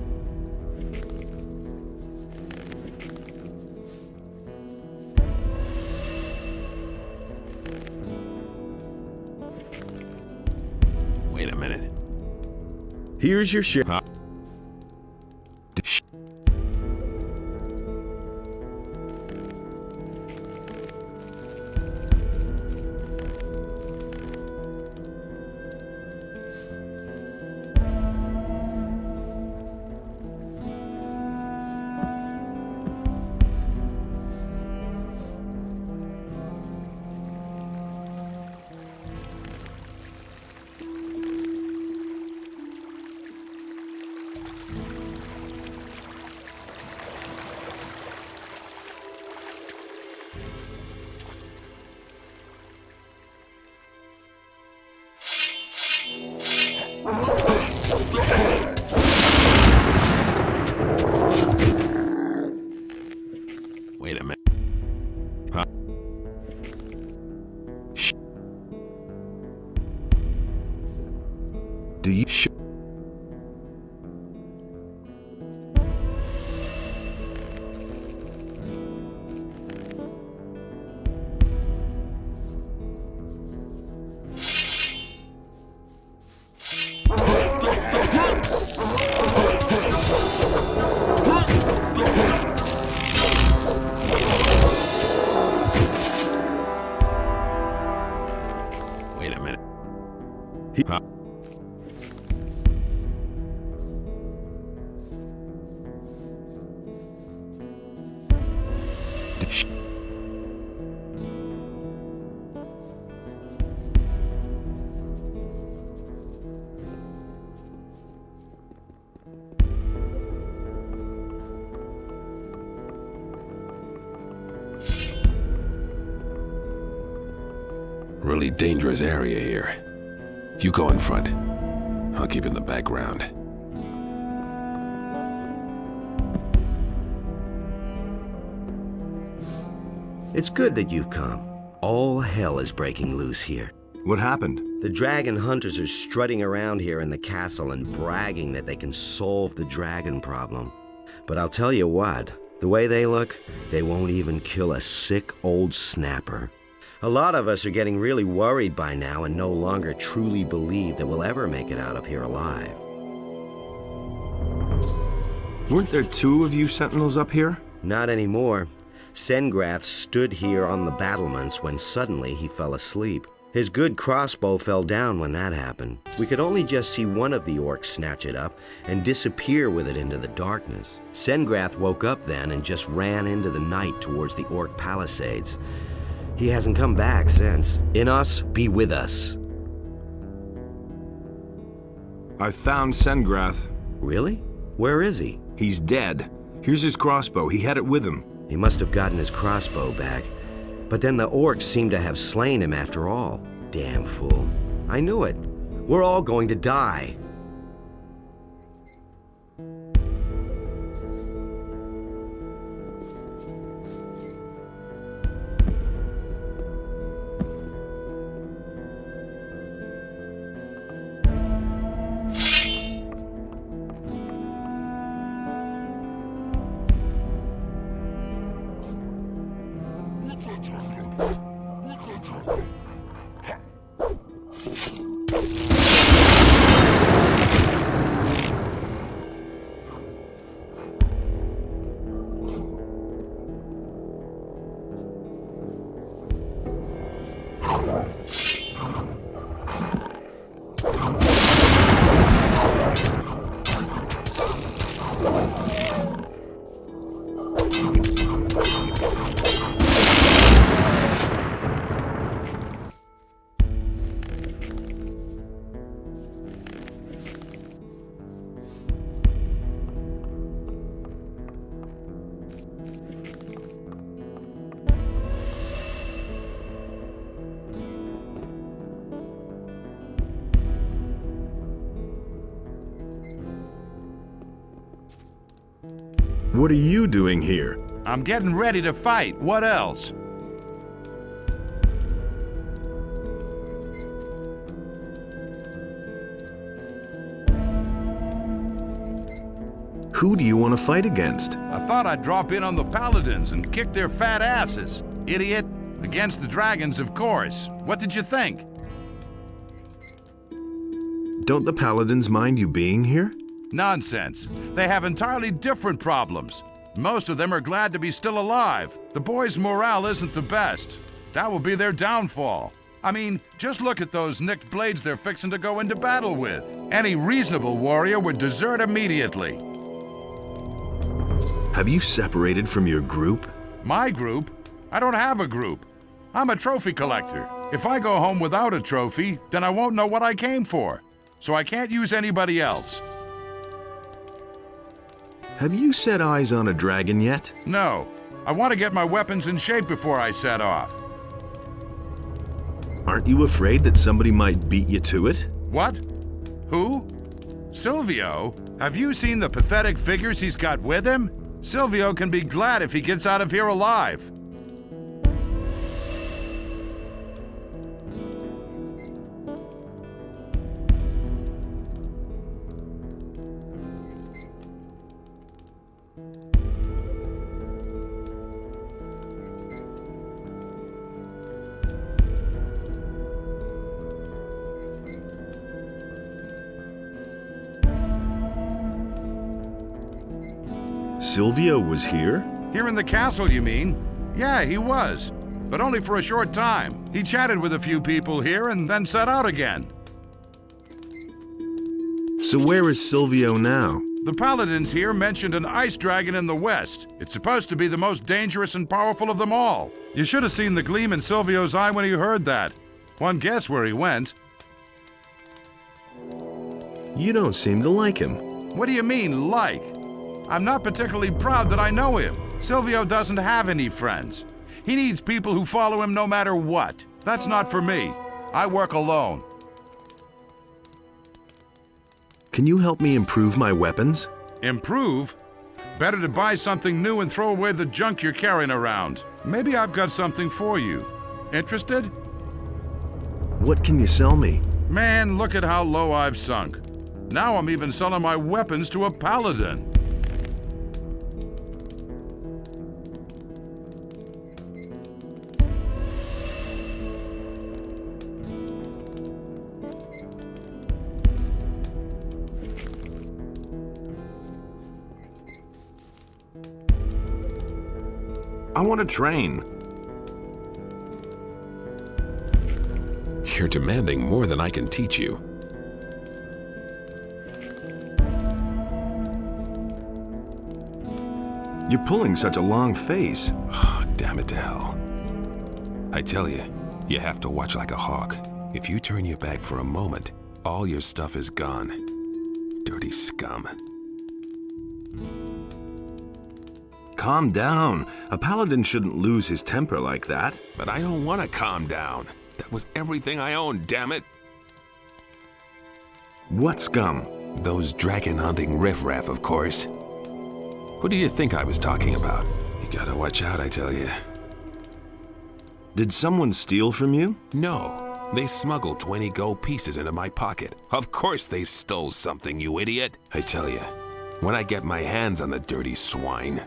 Wait a minute. Here's your share. Huh? Wait a minute. Huh? Do you Wait a minute. Huh? Really dangerous area here. You go in front. I'll keep in the background. It's good that you've come. All hell is breaking loose here. What happened? The dragon hunters are strutting around here in the castle and bragging that they can solve the dragon problem. But I'll tell you what, the way they look, they won't even kill a sick old snapper. A lot of us are getting really worried by now and no longer truly believe that we'll ever make it out of here alive. Weren't there two of you sentinels up here? Not anymore. Sengrath stood here on the battlements when suddenly he fell asleep. His good crossbow fell down when that happened. We could only just see one of the orcs snatch it up and disappear with it into the darkness. Sengrath woke up then and just ran into the night towards the orc palisades. He hasn't come back since. In us, be with us. I found Sengrath. Really? Where is he? He's dead. Here's his crossbow. He had it with him. He must have gotten his crossbow back. But then the orcs seem to have slain him after all. Damn fool. I knew it. We're all going to die. What are you doing here? I'm getting ready to fight. What else? Who do you want to fight against? I thought I'd drop in on the Paladins and kick their fat asses. Idiot. Against the dragons, of course. What did you think? Don't the Paladins mind you being here? Nonsense. They have entirely different problems. Most of them are glad to be still alive. The boys' morale isn't the best. That will be their downfall. I mean, just look at those nicked blades they're fixing to go into battle with. Any reasonable warrior would desert immediately. Have you separated from your group? My group? I don't have a group. I'm a trophy collector. If I go home without a trophy, then I won't know what I came for. So I can't use anybody else. Have you set eyes on a dragon yet? No. I want to get my weapons in shape before I set off. Aren't you afraid that somebody might beat you to it? What? Who? Silvio? Have you seen the pathetic figures he's got with him? Silvio can be glad if he gets out of here alive. Silvio was here? Here in the castle, you mean? Yeah, he was. But only for a short time. He chatted with a few people here and then set out again. So where is Silvio now? The paladins here mentioned an ice dragon in the west. It's supposed to be the most dangerous and powerful of them all. You should have seen the gleam in Silvio's eye when he heard that. One guess where he went. You don't seem to like him. What do you mean, like? I'm not particularly proud that I know him. Silvio doesn't have any friends. He needs people who follow him no matter what. That's not for me. I work alone. Can you help me improve my weapons? Improve? Better to buy something new and throw away the junk you're carrying around. Maybe I've got something for you. Interested? What can you sell me? Man, look at how low I've sunk. Now I'm even selling my weapons to a paladin. I want to train. You're demanding more than I can teach you. You're pulling such a long face. Oh, damn it to hell. I tell you, you have to watch like a hawk. If you turn your back for a moment, all your stuff is gone. Dirty scum. Calm down. A paladin shouldn't lose his temper like that. But I don't want to calm down. That was everything I owned, damn it. What scum? Those dragon hunting riffraff, of course. Who do you think I was talking about? You gotta watch out, I tell you. Did someone steal from you? No, they smuggled 20 gold pieces into my pocket. Of course they stole something, you idiot. I tell you, when I get my hands on the dirty swine.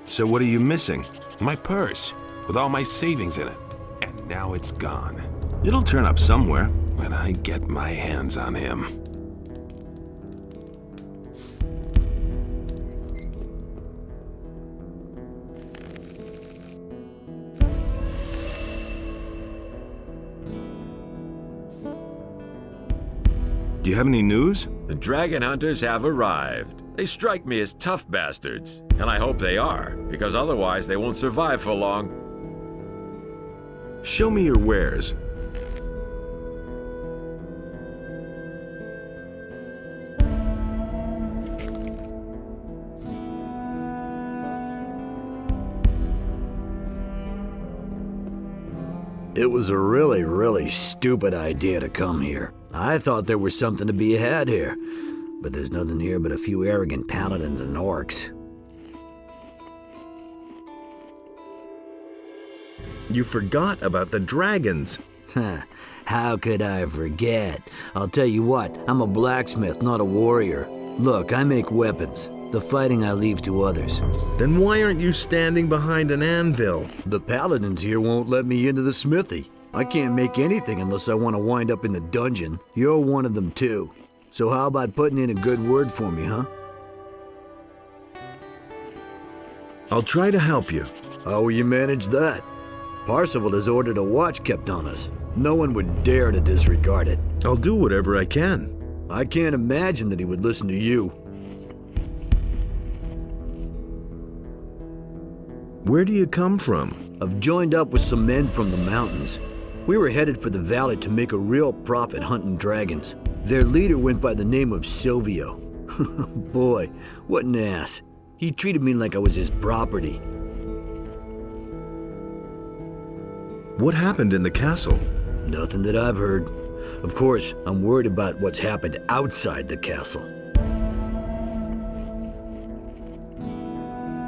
So what are you missing? My purse, with all my savings in it. And now it's gone. It'll turn up somewhere. When I get my hands on him. Do you have any news? The dragon hunters have arrived. They strike me as tough bastards, and I hope they are, because otherwise they won't survive for long. Show me your wares. It was a really stupid idea to come here. I thought there was something to be had here, but there's nothing here but a few arrogant paladins and orcs. You forgot about the dragons. How could I forget? I'll tell you what, I'm a blacksmith, not a warrior. Look, I make weapons. The fighting I leave to others. Then why aren't you standing behind an anvil? The paladins here won't let me into the smithy. I can't make anything unless I want to wind up in the dungeon. You're one of them too. So how about putting in a good word for me, huh? I'll try to help you. How will you manage that? Parsifal has ordered a watch kept on us. No one would dare to disregard it. I'll do whatever I can. I can't imagine that he would listen to you. Where do you come from? I've joined up with some men from the mountains. We were headed for the valley to make a real profit hunting dragons. Their leader went by the name of Silvio. Boy, what an ass. He treated me like I was his property. What happened in the castle? Nothing that I've heard. Of course, I'm worried about what's happened outside the castle.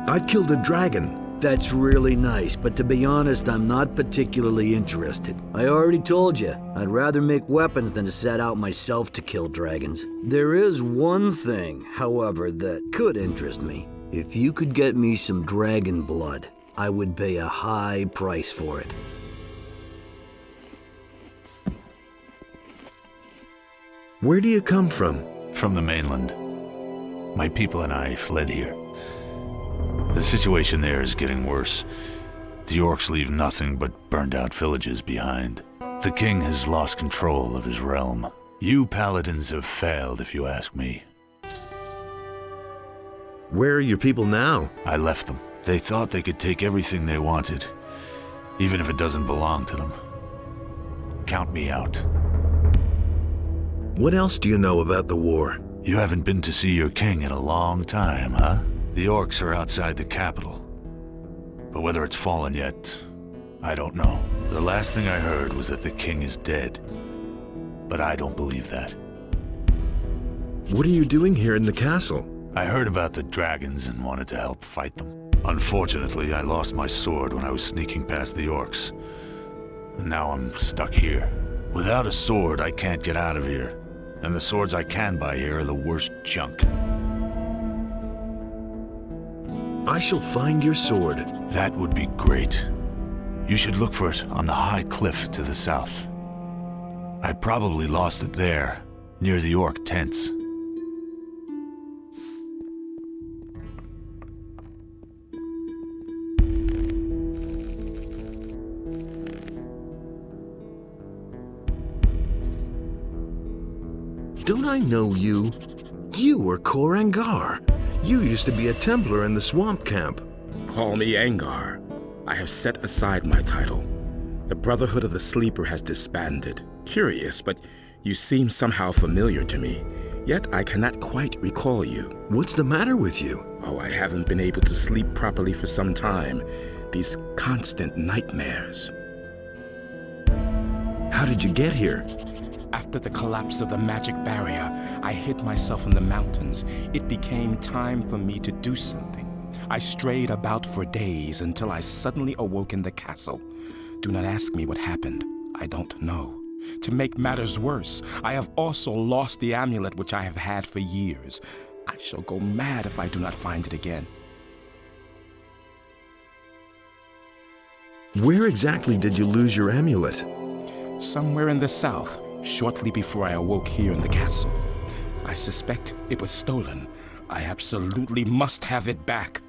I killed a dragon. That's really nice, but to be honest, I'm not particularly interested. I already told you, I'd rather make weapons than to set out myself to kill dragons. There is one thing, however, that could interest me. If you could get me some dragon blood, I would pay a high price for it. Where do you come from? From the mainland. My people and I fled here. The situation there is getting worse. The orcs leave nothing but burned-out villages behind. The king has lost control of his realm. You paladins have failed, if you ask me. Where are your people now? I left them. They thought they could take everything they wanted, even if it doesn't belong to them. Count me out. What else do you know about the war? You haven't been to see your king in a long time, huh? The orcs are outside the capital. But whether it's fallen yet, I don't know. The last thing I heard was that the king is dead. But I don't believe that. What are you doing here in the castle? I heard about the dragons and wanted to help fight them. Unfortunately, I lost my sword when I was sneaking past the orcs. And now I'm stuck here. Without a sword, I can't get out of here. And the swords I can buy here are the worst junk. I shall find your sword. That would be great. You should look for it on the high cliff to the south. I probably lost it there, near the orc tents. Don't I know you? You were Korangar. You used to be a Templar in the swamp camp. Call me Angar. I have set aside my title. The Brotherhood of the Sleeper has disbanded. Curious, but you seem somehow familiar to me. Yet I cannot quite recall you. What's the matter with you? Oh, I haven't been able to sleep properly for some time. These constant nightmares. How did you get here? After the collapse of the magic barrier, I hid myself in the mountains. It became time for me to do something. I strayed about for days until I suddenly awoke in the castle. Do not ask me what happened. I don't know. To make matters worse, I have also lost the amulet which I have had for years. I shall go mad if I do not find it again. Where exactly did you lose your amulet? Somewhere in the south, shortly before I awoke here in the castle. I suspect it was stolen. I absolutely must have it back.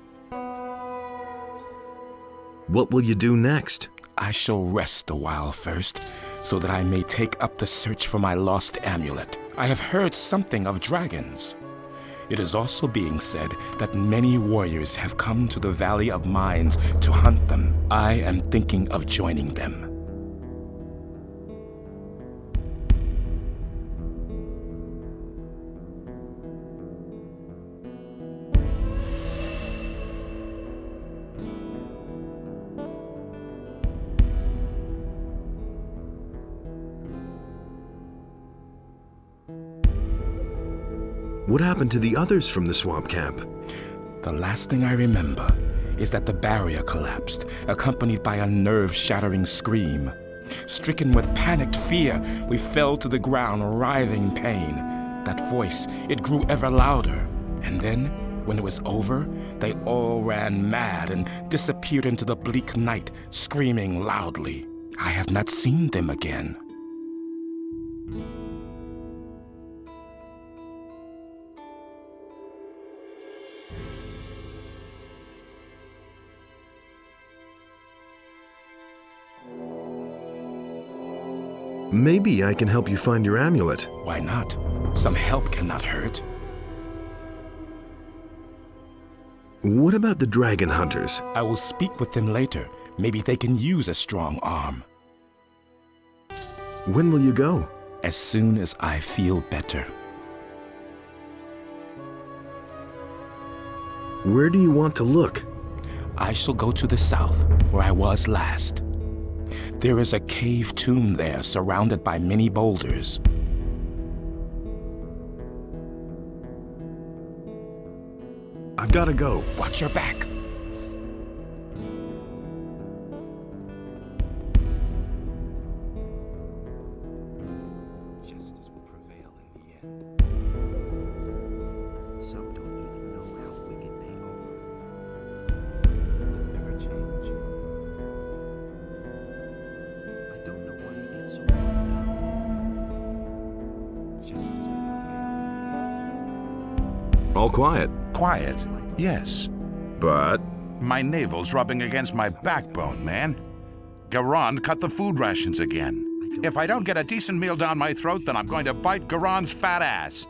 What will you do next? I shall rest a while first, so that I may take up the search for my lost amulet. I have heard something of dragons. It is also being said that many warriors have come to the Valley of Mines to hunt them. I am thinking of joining them. What happened to the others from the swamp camp? The last thing I remember is that the barrier collapsed, accompanied by a nerve-shattering scream. Stricken with panicked fear, we fell to the ground, writhing pain. That voice, it grew ever louder. And then, when it was over, they all ran mad and disappeared into the bleak night, screaming loudly. I have not seen them again. Maybe I can help you find your amulet. Why not? Some help cannot hurt. What about the dragon hunters? I will speak with them later. Maybe they can use a strong arm. When will you go? As soon as I feel better. Where do you want to look? I shall go to the south, where I was last. There is a cave tomb there, surrounded by many boulders. I've got to go. Watch your back. Justice will prevail in the end. Some don't even know how wicked they are. Will it never change? I don't know why he gets so worked up. Justice will prevail in the end. All quiet. Quiet, yes. But My navel's rubbing against my backbone, man. Garand cut the food rations again. If I don't get a decent meal down my throat, then I'm going to bite Garand's fat ass.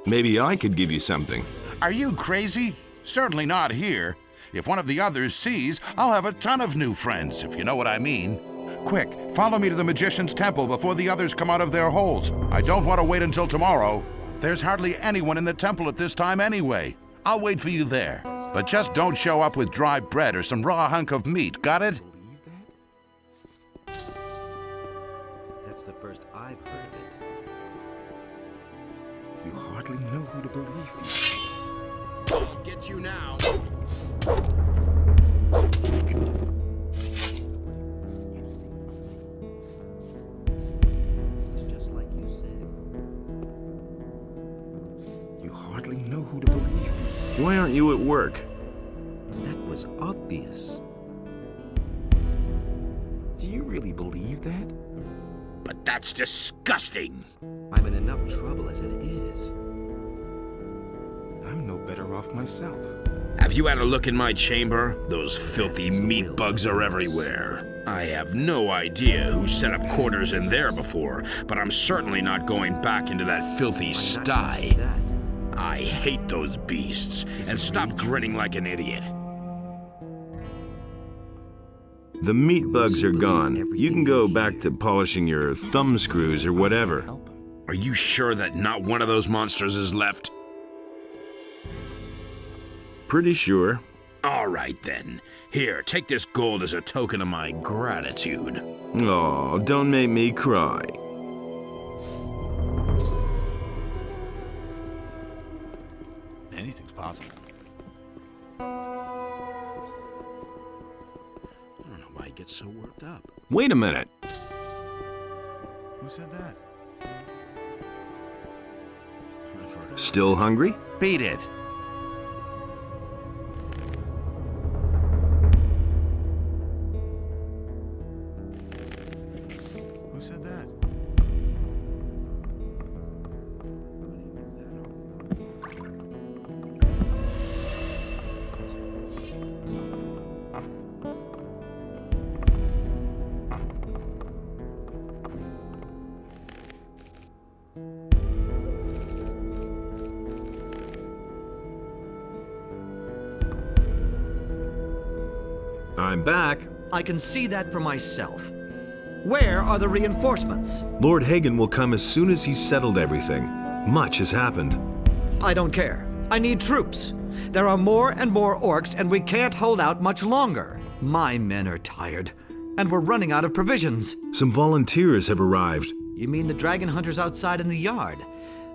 maybe I could give you something. Are you crazy? Certainly not here. If one of the others sees, I'll have a ton of new friends, if you know what I mean. Quick, follow me to the Magician's Temple before the others come out of their holes. I don't want to wait until tomorrow. There's hardly anyone in the temple at this time anyway. I'll wait for you there. But just don't show up with dry bread or some raw hunk of meat, got it? That's the first I've heard of it. You hardly know who to believe these days. I'll get you now. It's just like you said. You hardly know who to believe these days. Why aren't you at work? That was obvious. Do you really believe that? But that's disgusting. I'm in enough trouble as it is. I'm no better off myself. Have you had a look in my chamber? Those filthy meat bugs are everywhere. I have no idea who set up quarters in there before, but I'm certainly not going back into that filthy sty. I hate those beasts, and stop grinning like an idiot. The meat bugs are gone. You can go back to polishing your thumb screws or whatever. Are you sure that not one of those monsters is left? Pretty sure. All All right, then. Here, take this gold as a token of my gratitude. Oh, don't make me cry. Anything's possible. I don't know why he gets so worked up. Wait a minute. Who said that? Still hungry? Beat it. Who said that? I'm back. I can see that for myself. Where are the reinforcements? Lord Hagen will come as soon as he's settled everything. Much has happened. I don't care. I need troops. There are more and more orcs, and we can't hold out much longer. My men are tired, and we're running out of provisions. Some volunteers have arrived. You mean the dragon hunters outside in the yard?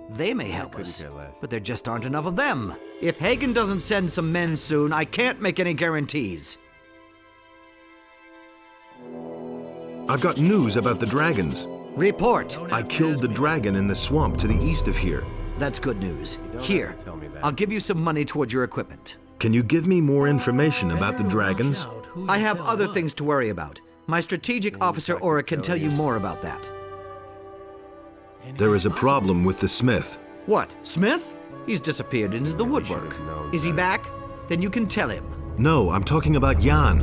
They may help us, but there just aren't enough of them. If Hagen doesn't send some men soon, I can't make any guarantees. I've got news about the dragons. Report. I killed the dragon in the swamp to the east of here. That's good news. Here, I'll give you some money toward your equipment. Can you give me more information about the dragons? I have other things to worry about. My strategic officer Aura can tell you more about that. There is a problem with the smith. What, Smith? He's disappeared into the woodwork. Is he back? Then you can tell him. No, I'm talking about Jan.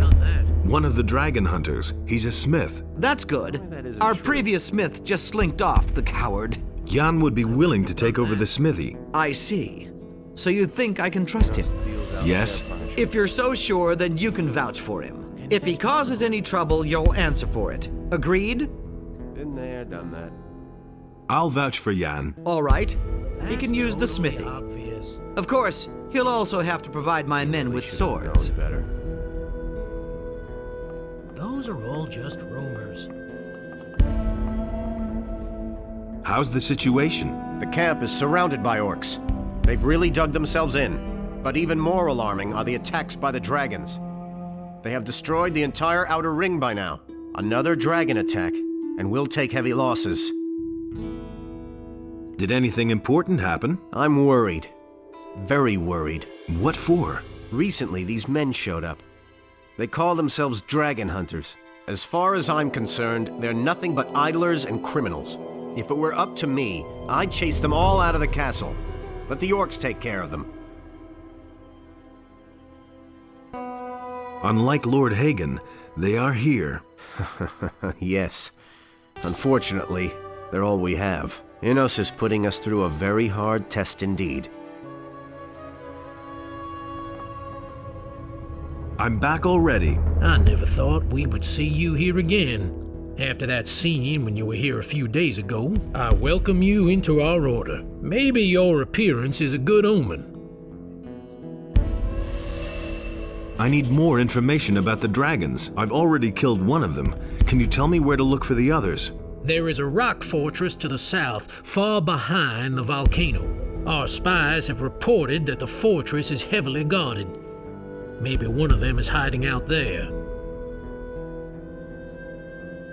One of the dragon hunters. He's a smith. That's good. Our previous smith just slinked off, the coward. Jan would be willing to take over the smithy. I see. So you think I can trust him? Yes. If you're so sure, then you can vouch for him. If he causes any trouble, you'll answer for it. Agreed? Been there, done that. I'll vouch for Jan. All right. He can use the smithy. Of course, he'll also have to provide my men with swords. Those are all just rumors. How's the situation? The camp is surrounded by orcs. They've really dug themselves in. But even more alarming are the attacks by the dragons. They have destroyed the entire outer ring by now. Another dragon attack, and we'll take heavy losses. Did anything important happen? I'm worried. Very worried. What for? Recently, these men showed up. They call themselves dragon hunters. As far as I'm concerned, they're nothing but idlers and criminals. If it were up to me, I'd chase them all out of the castle. Let the orcs take care of them. Unlike Lord Hagen, they are here. Yes. Unfortunately, they're all we have. Innos is putting us through a very hard test indeed. I'm back already. I never thought we would see you here again. After that scene when you were here a few days ago, I welcome you into our order. Maybe your appearance is a good omen. I need more information about the dragons. I've already killed one of them. Can you tell me where to look for the others? There is a rock fortress to the south, far behind the volcano. Our spies have reported that the fortress is heavily guarded. Maybe one of them is hiding out there.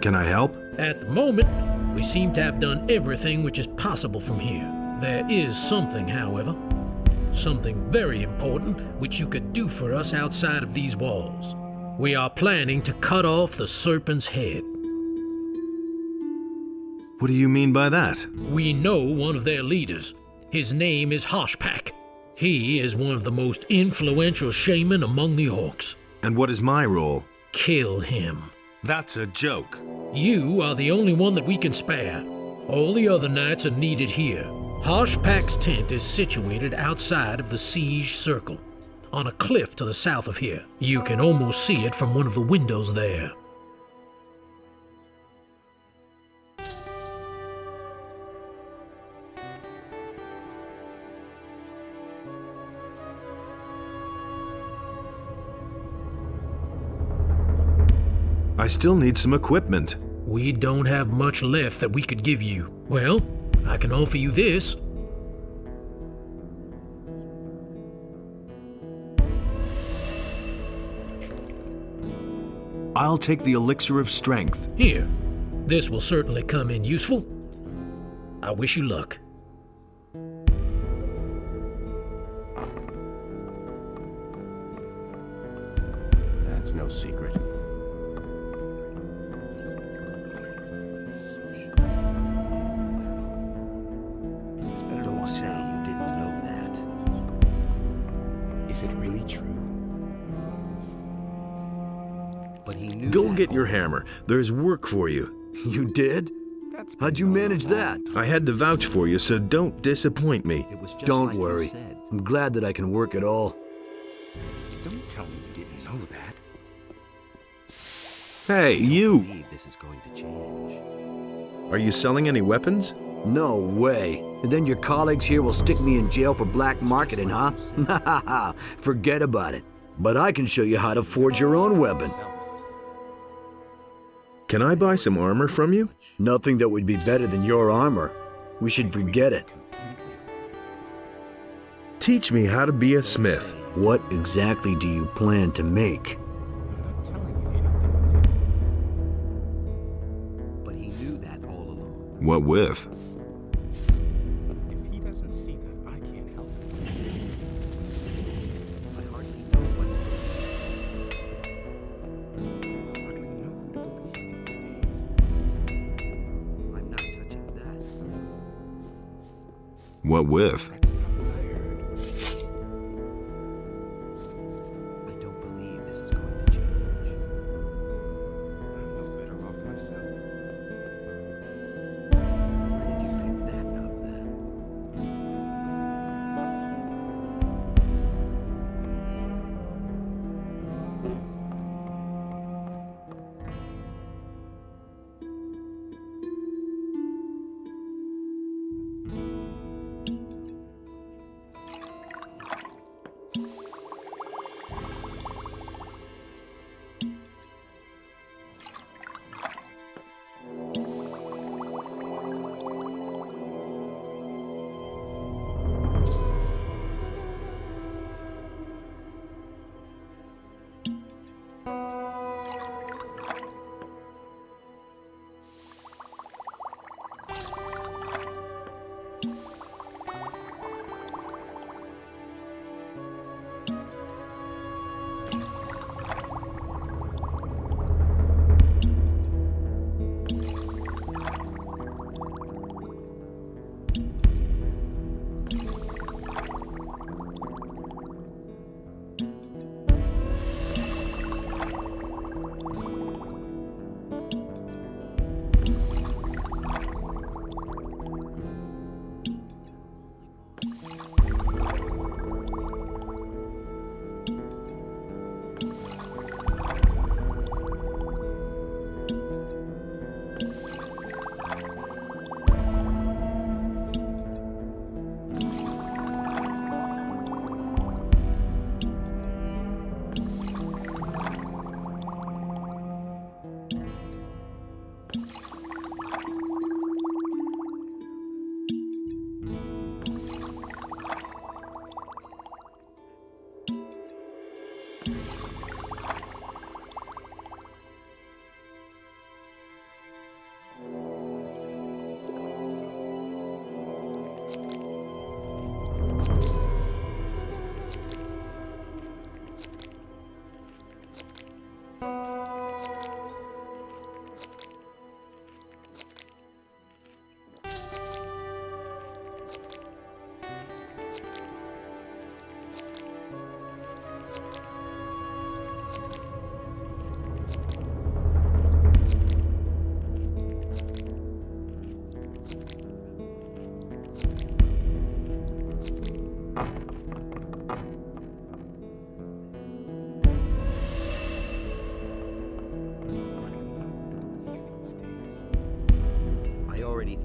Can I help? At the moment, we seem to have done everything which is possible from here. There is something, however, something very important which you could do for us outside of these walls. We are planning to cut off the serpent's head. What do you mean by that? We know one of their leaders. His name is Hoshpak. He is one of the most influential shaman among the orcs. And what is my role? Kill him. That's a joke. You are the only one that we can spare. All the other knights are needed here. Hoshpak's tent is situated outside of the siege circle, on a cliff to the south of here. You can almost see it from one of the windows there. I still need some equipment. We don't have much left that we could give you. Well, I can offer you this. I'll take the elixir of strength. Here, this will certainly come in useful. I wish you luck. That's no secret. Don't say you didn't know that. Is it really true? But he knew Go that get your hammer. There's work for you. You did? How'd you manage that? I had to vouch for you, so don't disappoint me. It was just Don't like you worry. said. I'm glad that I can work it all. Don't tell me you didn't know that. Hey, I you! believe this is going to change. Are you selling any weapons? No way. And then your colleagues here will stick me in jail for black marketing, huh? Forget about it. But I can show you how to forge your own weapon. Can I buy some armor from you? Nothing that would be better than your armor. We should forget it. Teach me how to be a smith. What exactly do you plan to make? But he knew that all along. What with? If he doesn't see that, I can't help it. I hardly know what. I'm not touching that. What with? That's not what I heard. I don't believe this is going to change. I'm no better off myself. Where did you pick that up then?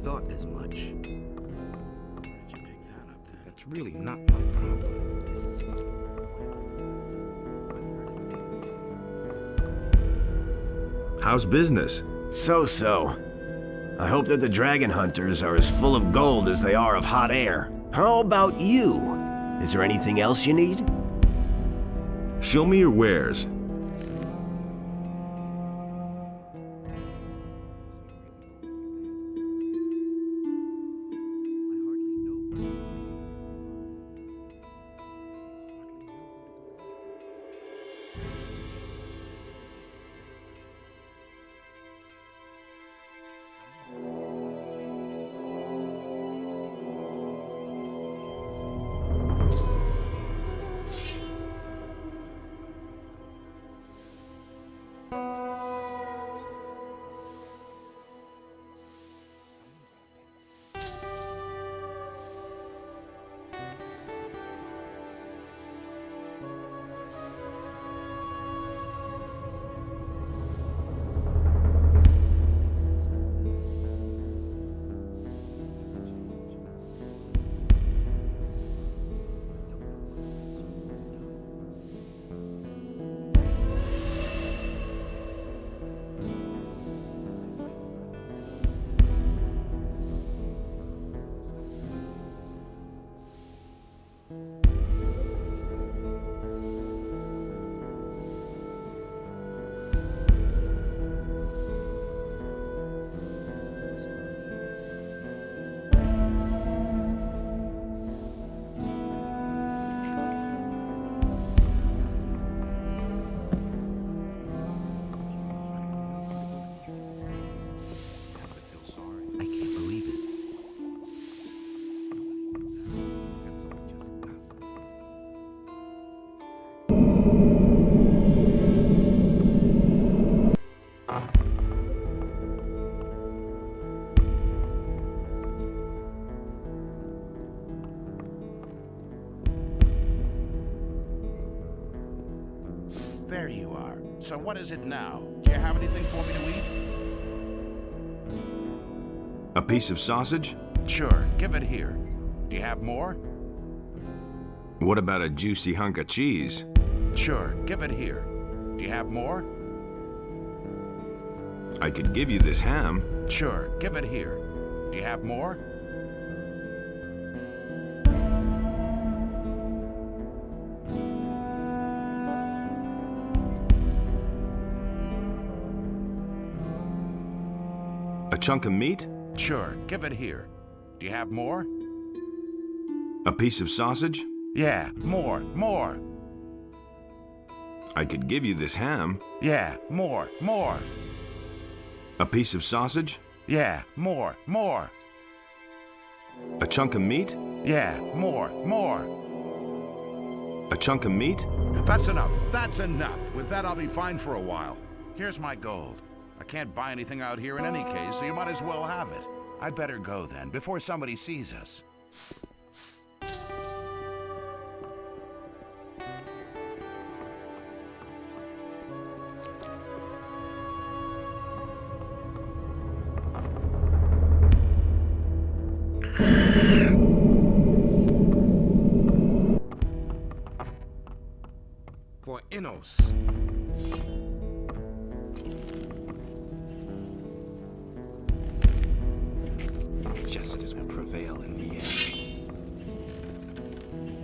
thought as much. Where did you pick that up then? That's really not my problem. How's business? So-so. I hope that the dragon hunters are as full of gold as they are of hot air. How about you? Is there anything else you need? Show me your wares. There you are. So what is it now? Do you have anything for me to eat? A piece of sausage? Sure, give it here. Do you have more? What about a juicy hunk of cheese? Sure, give it here. Do you have more? I could give you this ham. Sure, give it here. Do you have more? A chunk of meat? Sure, give it here. Do you have more? A piece of sausage? Yeah, more. I could give you this ham. Yeah, more. A piece of sausage? Yeah, more. A chunk of meat? Yeah, more. A chunk of meat? That's enough. With that, I'll be fine for a while. Here's my gold. I can't buy anything out here in any case, so you might as well have it. I'd better go then, before somebody sees us. For Innos. Justice will prevail in the end.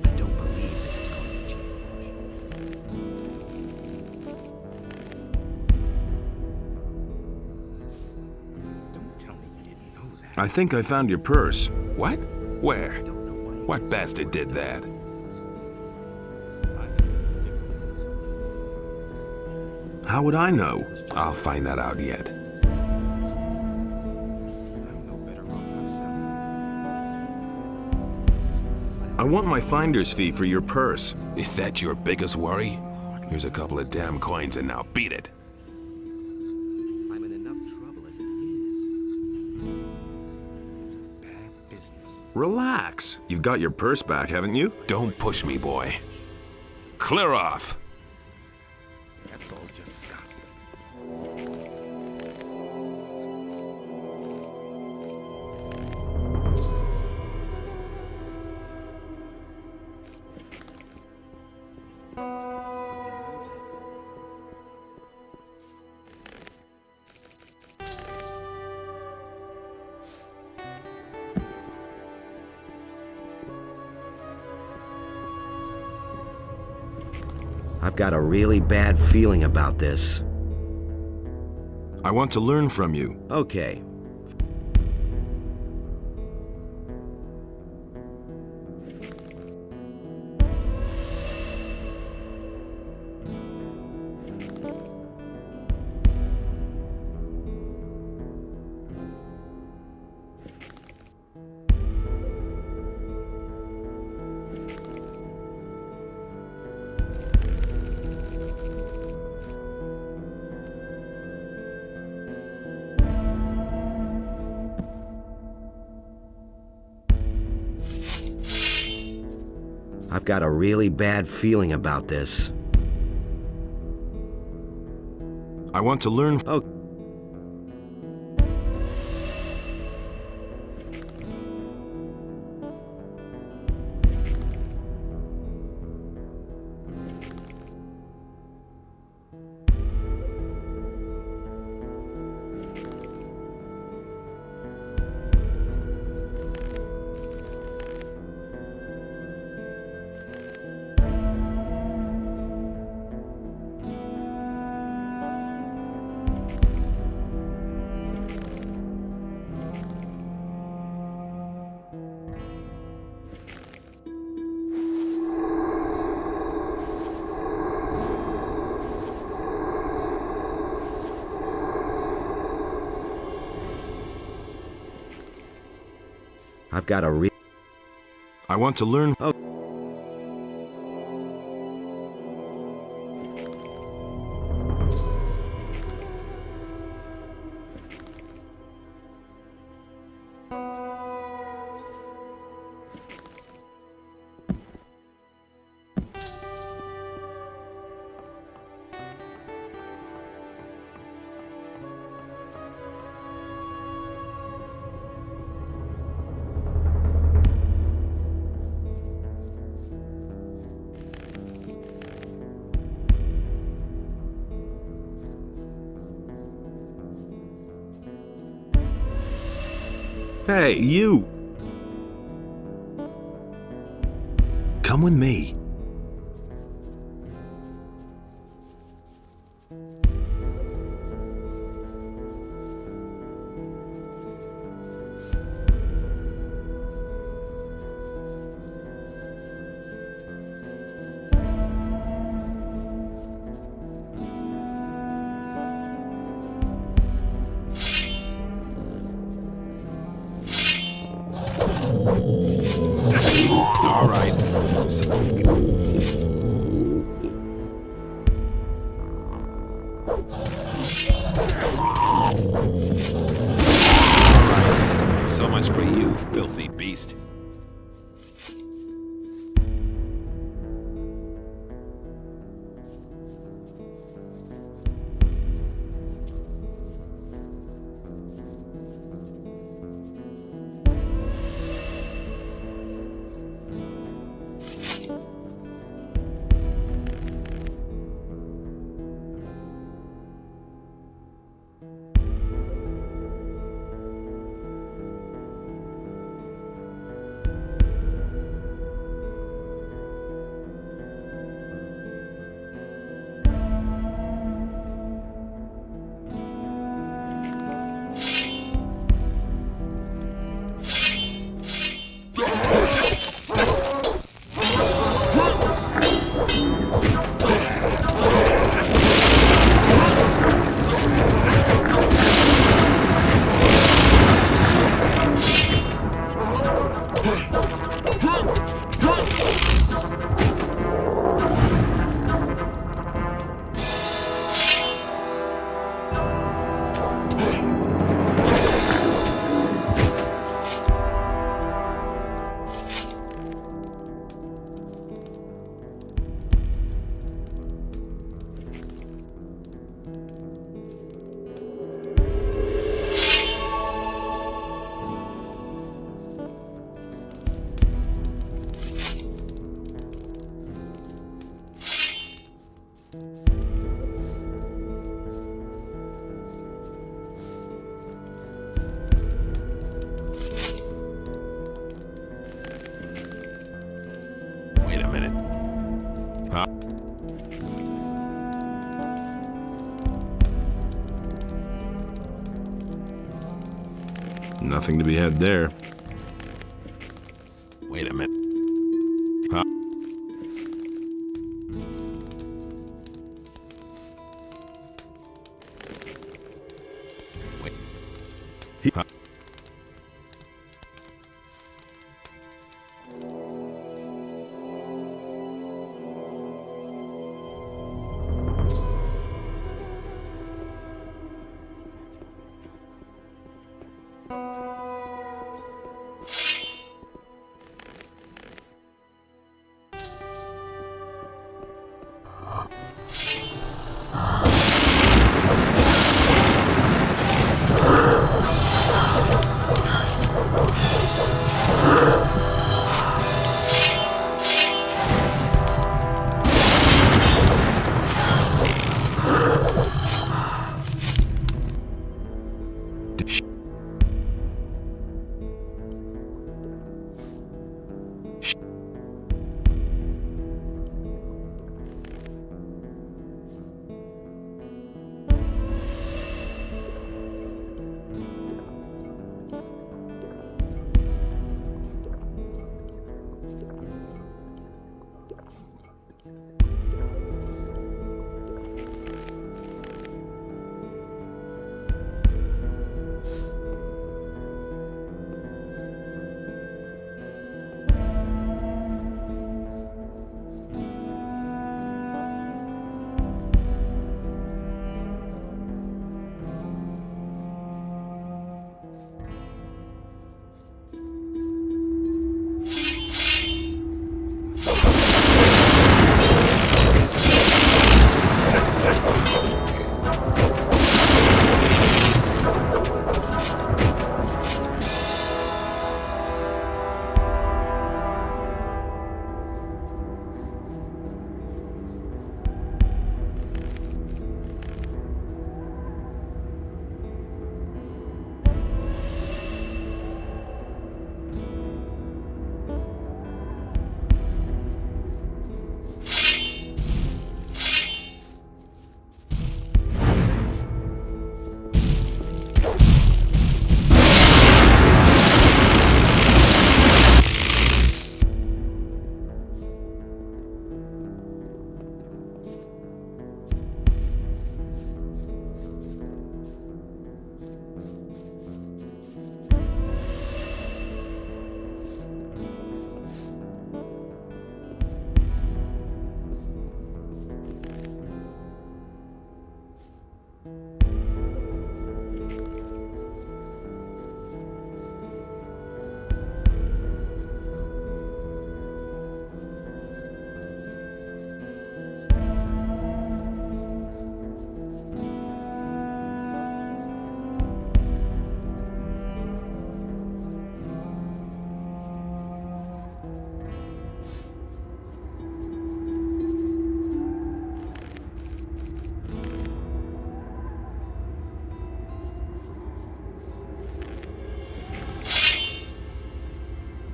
I don't believe this is going to change. Don't tell me you didn't know that. I think I found your purse. What? Where? What bastard did that? How would I know? I'll find that out yet. I want my finder's fee for your purse. Is that your biggest worry? Here's a couple of damn coins and now beat it. I'm in enough trouble as it is. It's a bad business. Relax. You've got your purse back, haven't you? Don't push me, boy. Clear off. That's all just gossip. I've got a really bad feeling about this. I want to learn from you. Okay. I've got a really bad feeling about this. I want to learn. Oh. I've got a I want to learn. Oh. Hey, you! Come with me. All right. So much for you, filthy beast. Nothing to be had there. Wait a minute. Huh? Wait. Huh?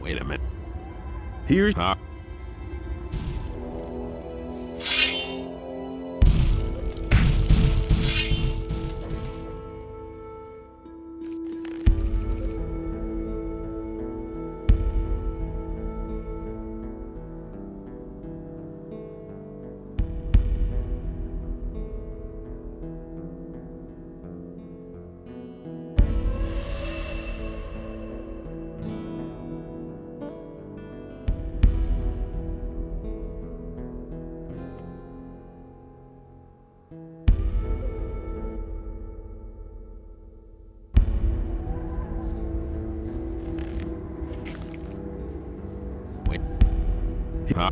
Wait a minute. Here's... Huh? Huh?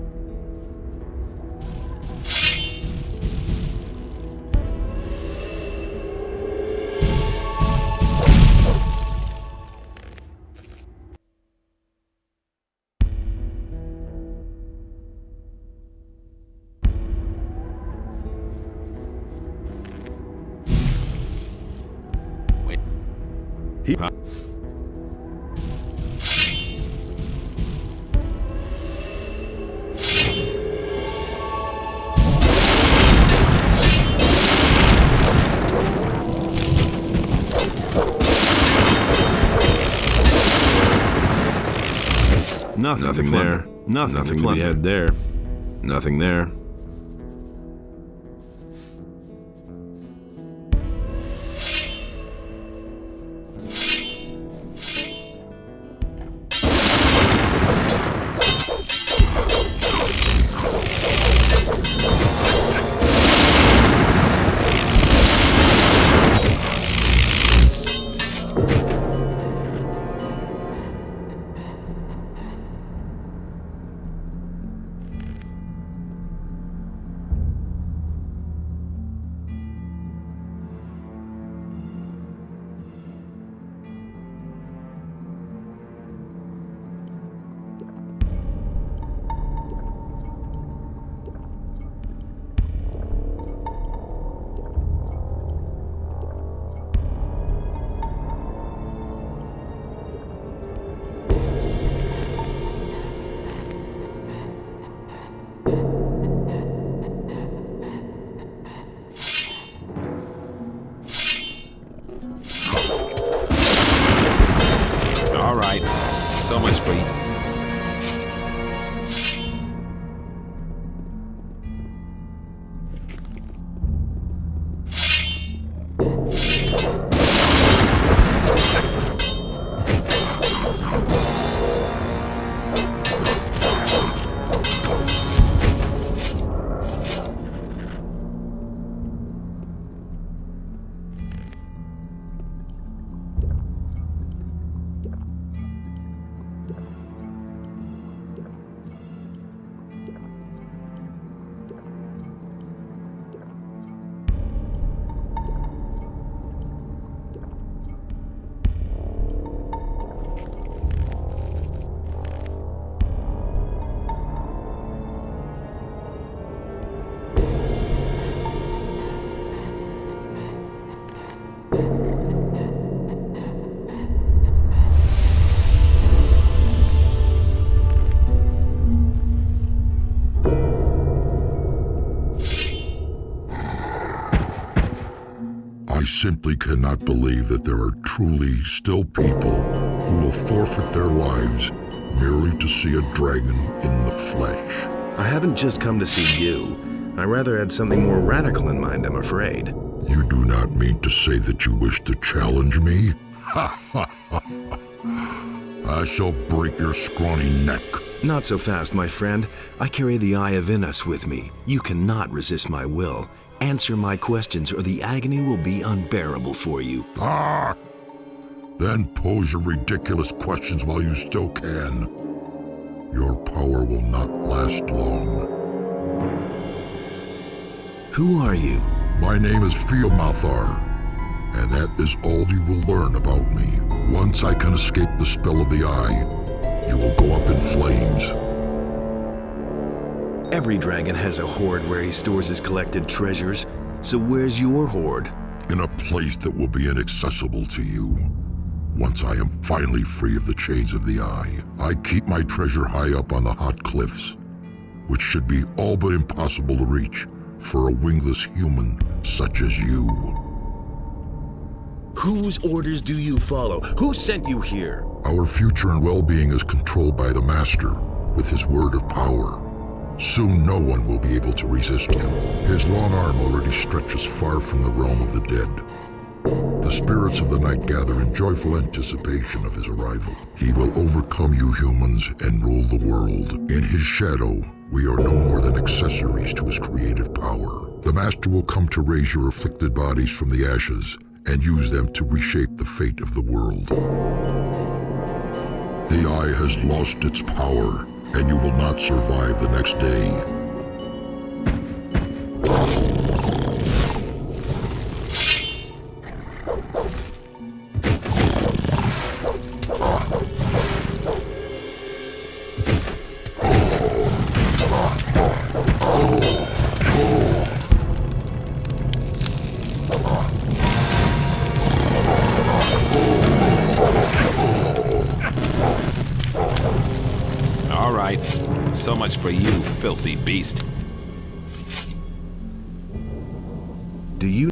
Wait. Huh? Nothing there. Nothing to be had there. Nothing there. All right, so much for you. I simply cannot believe that there are truly still people who will forfeit their lives merely to see a dragon in the flesh. I haven't just come to see you. I rather had something more radical in mind, I'm afraid. You do not mean to say that you wish to challenge me? Ha ha ha! I shall break your scrawny neck. Not so fast, my friend. I carry the Eye of Inus with me. You cannot resist my will. Answer my questions or the agony will be unbearable for you. Ah! Then pose your ridiculous questions while you still can. Your power will not last long. Who are you? My name is Fielmathar, and that is all you will learn about me. Once I can escape the spell of the Eye, you will go up in flames. Every dragon has a hoard where he stores his collected treasures. So where's your hoard? In a place that will be inaccessible to you. Once I am finally free of the chains of the Eye, I keep my treasure high up on the hot cliffs, which should be all but impossible to reach for a wingless human such as you. Whose orders do you follow? Who sent you here? Our future and well-being is controlled by the Master with his word of power. Soon no one will be able to resist him. His long arm already stretches far from the realm of the dead. The spirits of the night gather in joyful anticipation of his arrival. He will overcome you humans and rule the world. In his shadow, we are no more than accessories to his creative power. The Master will come to raise your afflicted bodies from the ashes and use them to reshape the fate of the world. The Eye has lost its power, and you will not survive the next day. All right, so much for you, filthy beast. Do you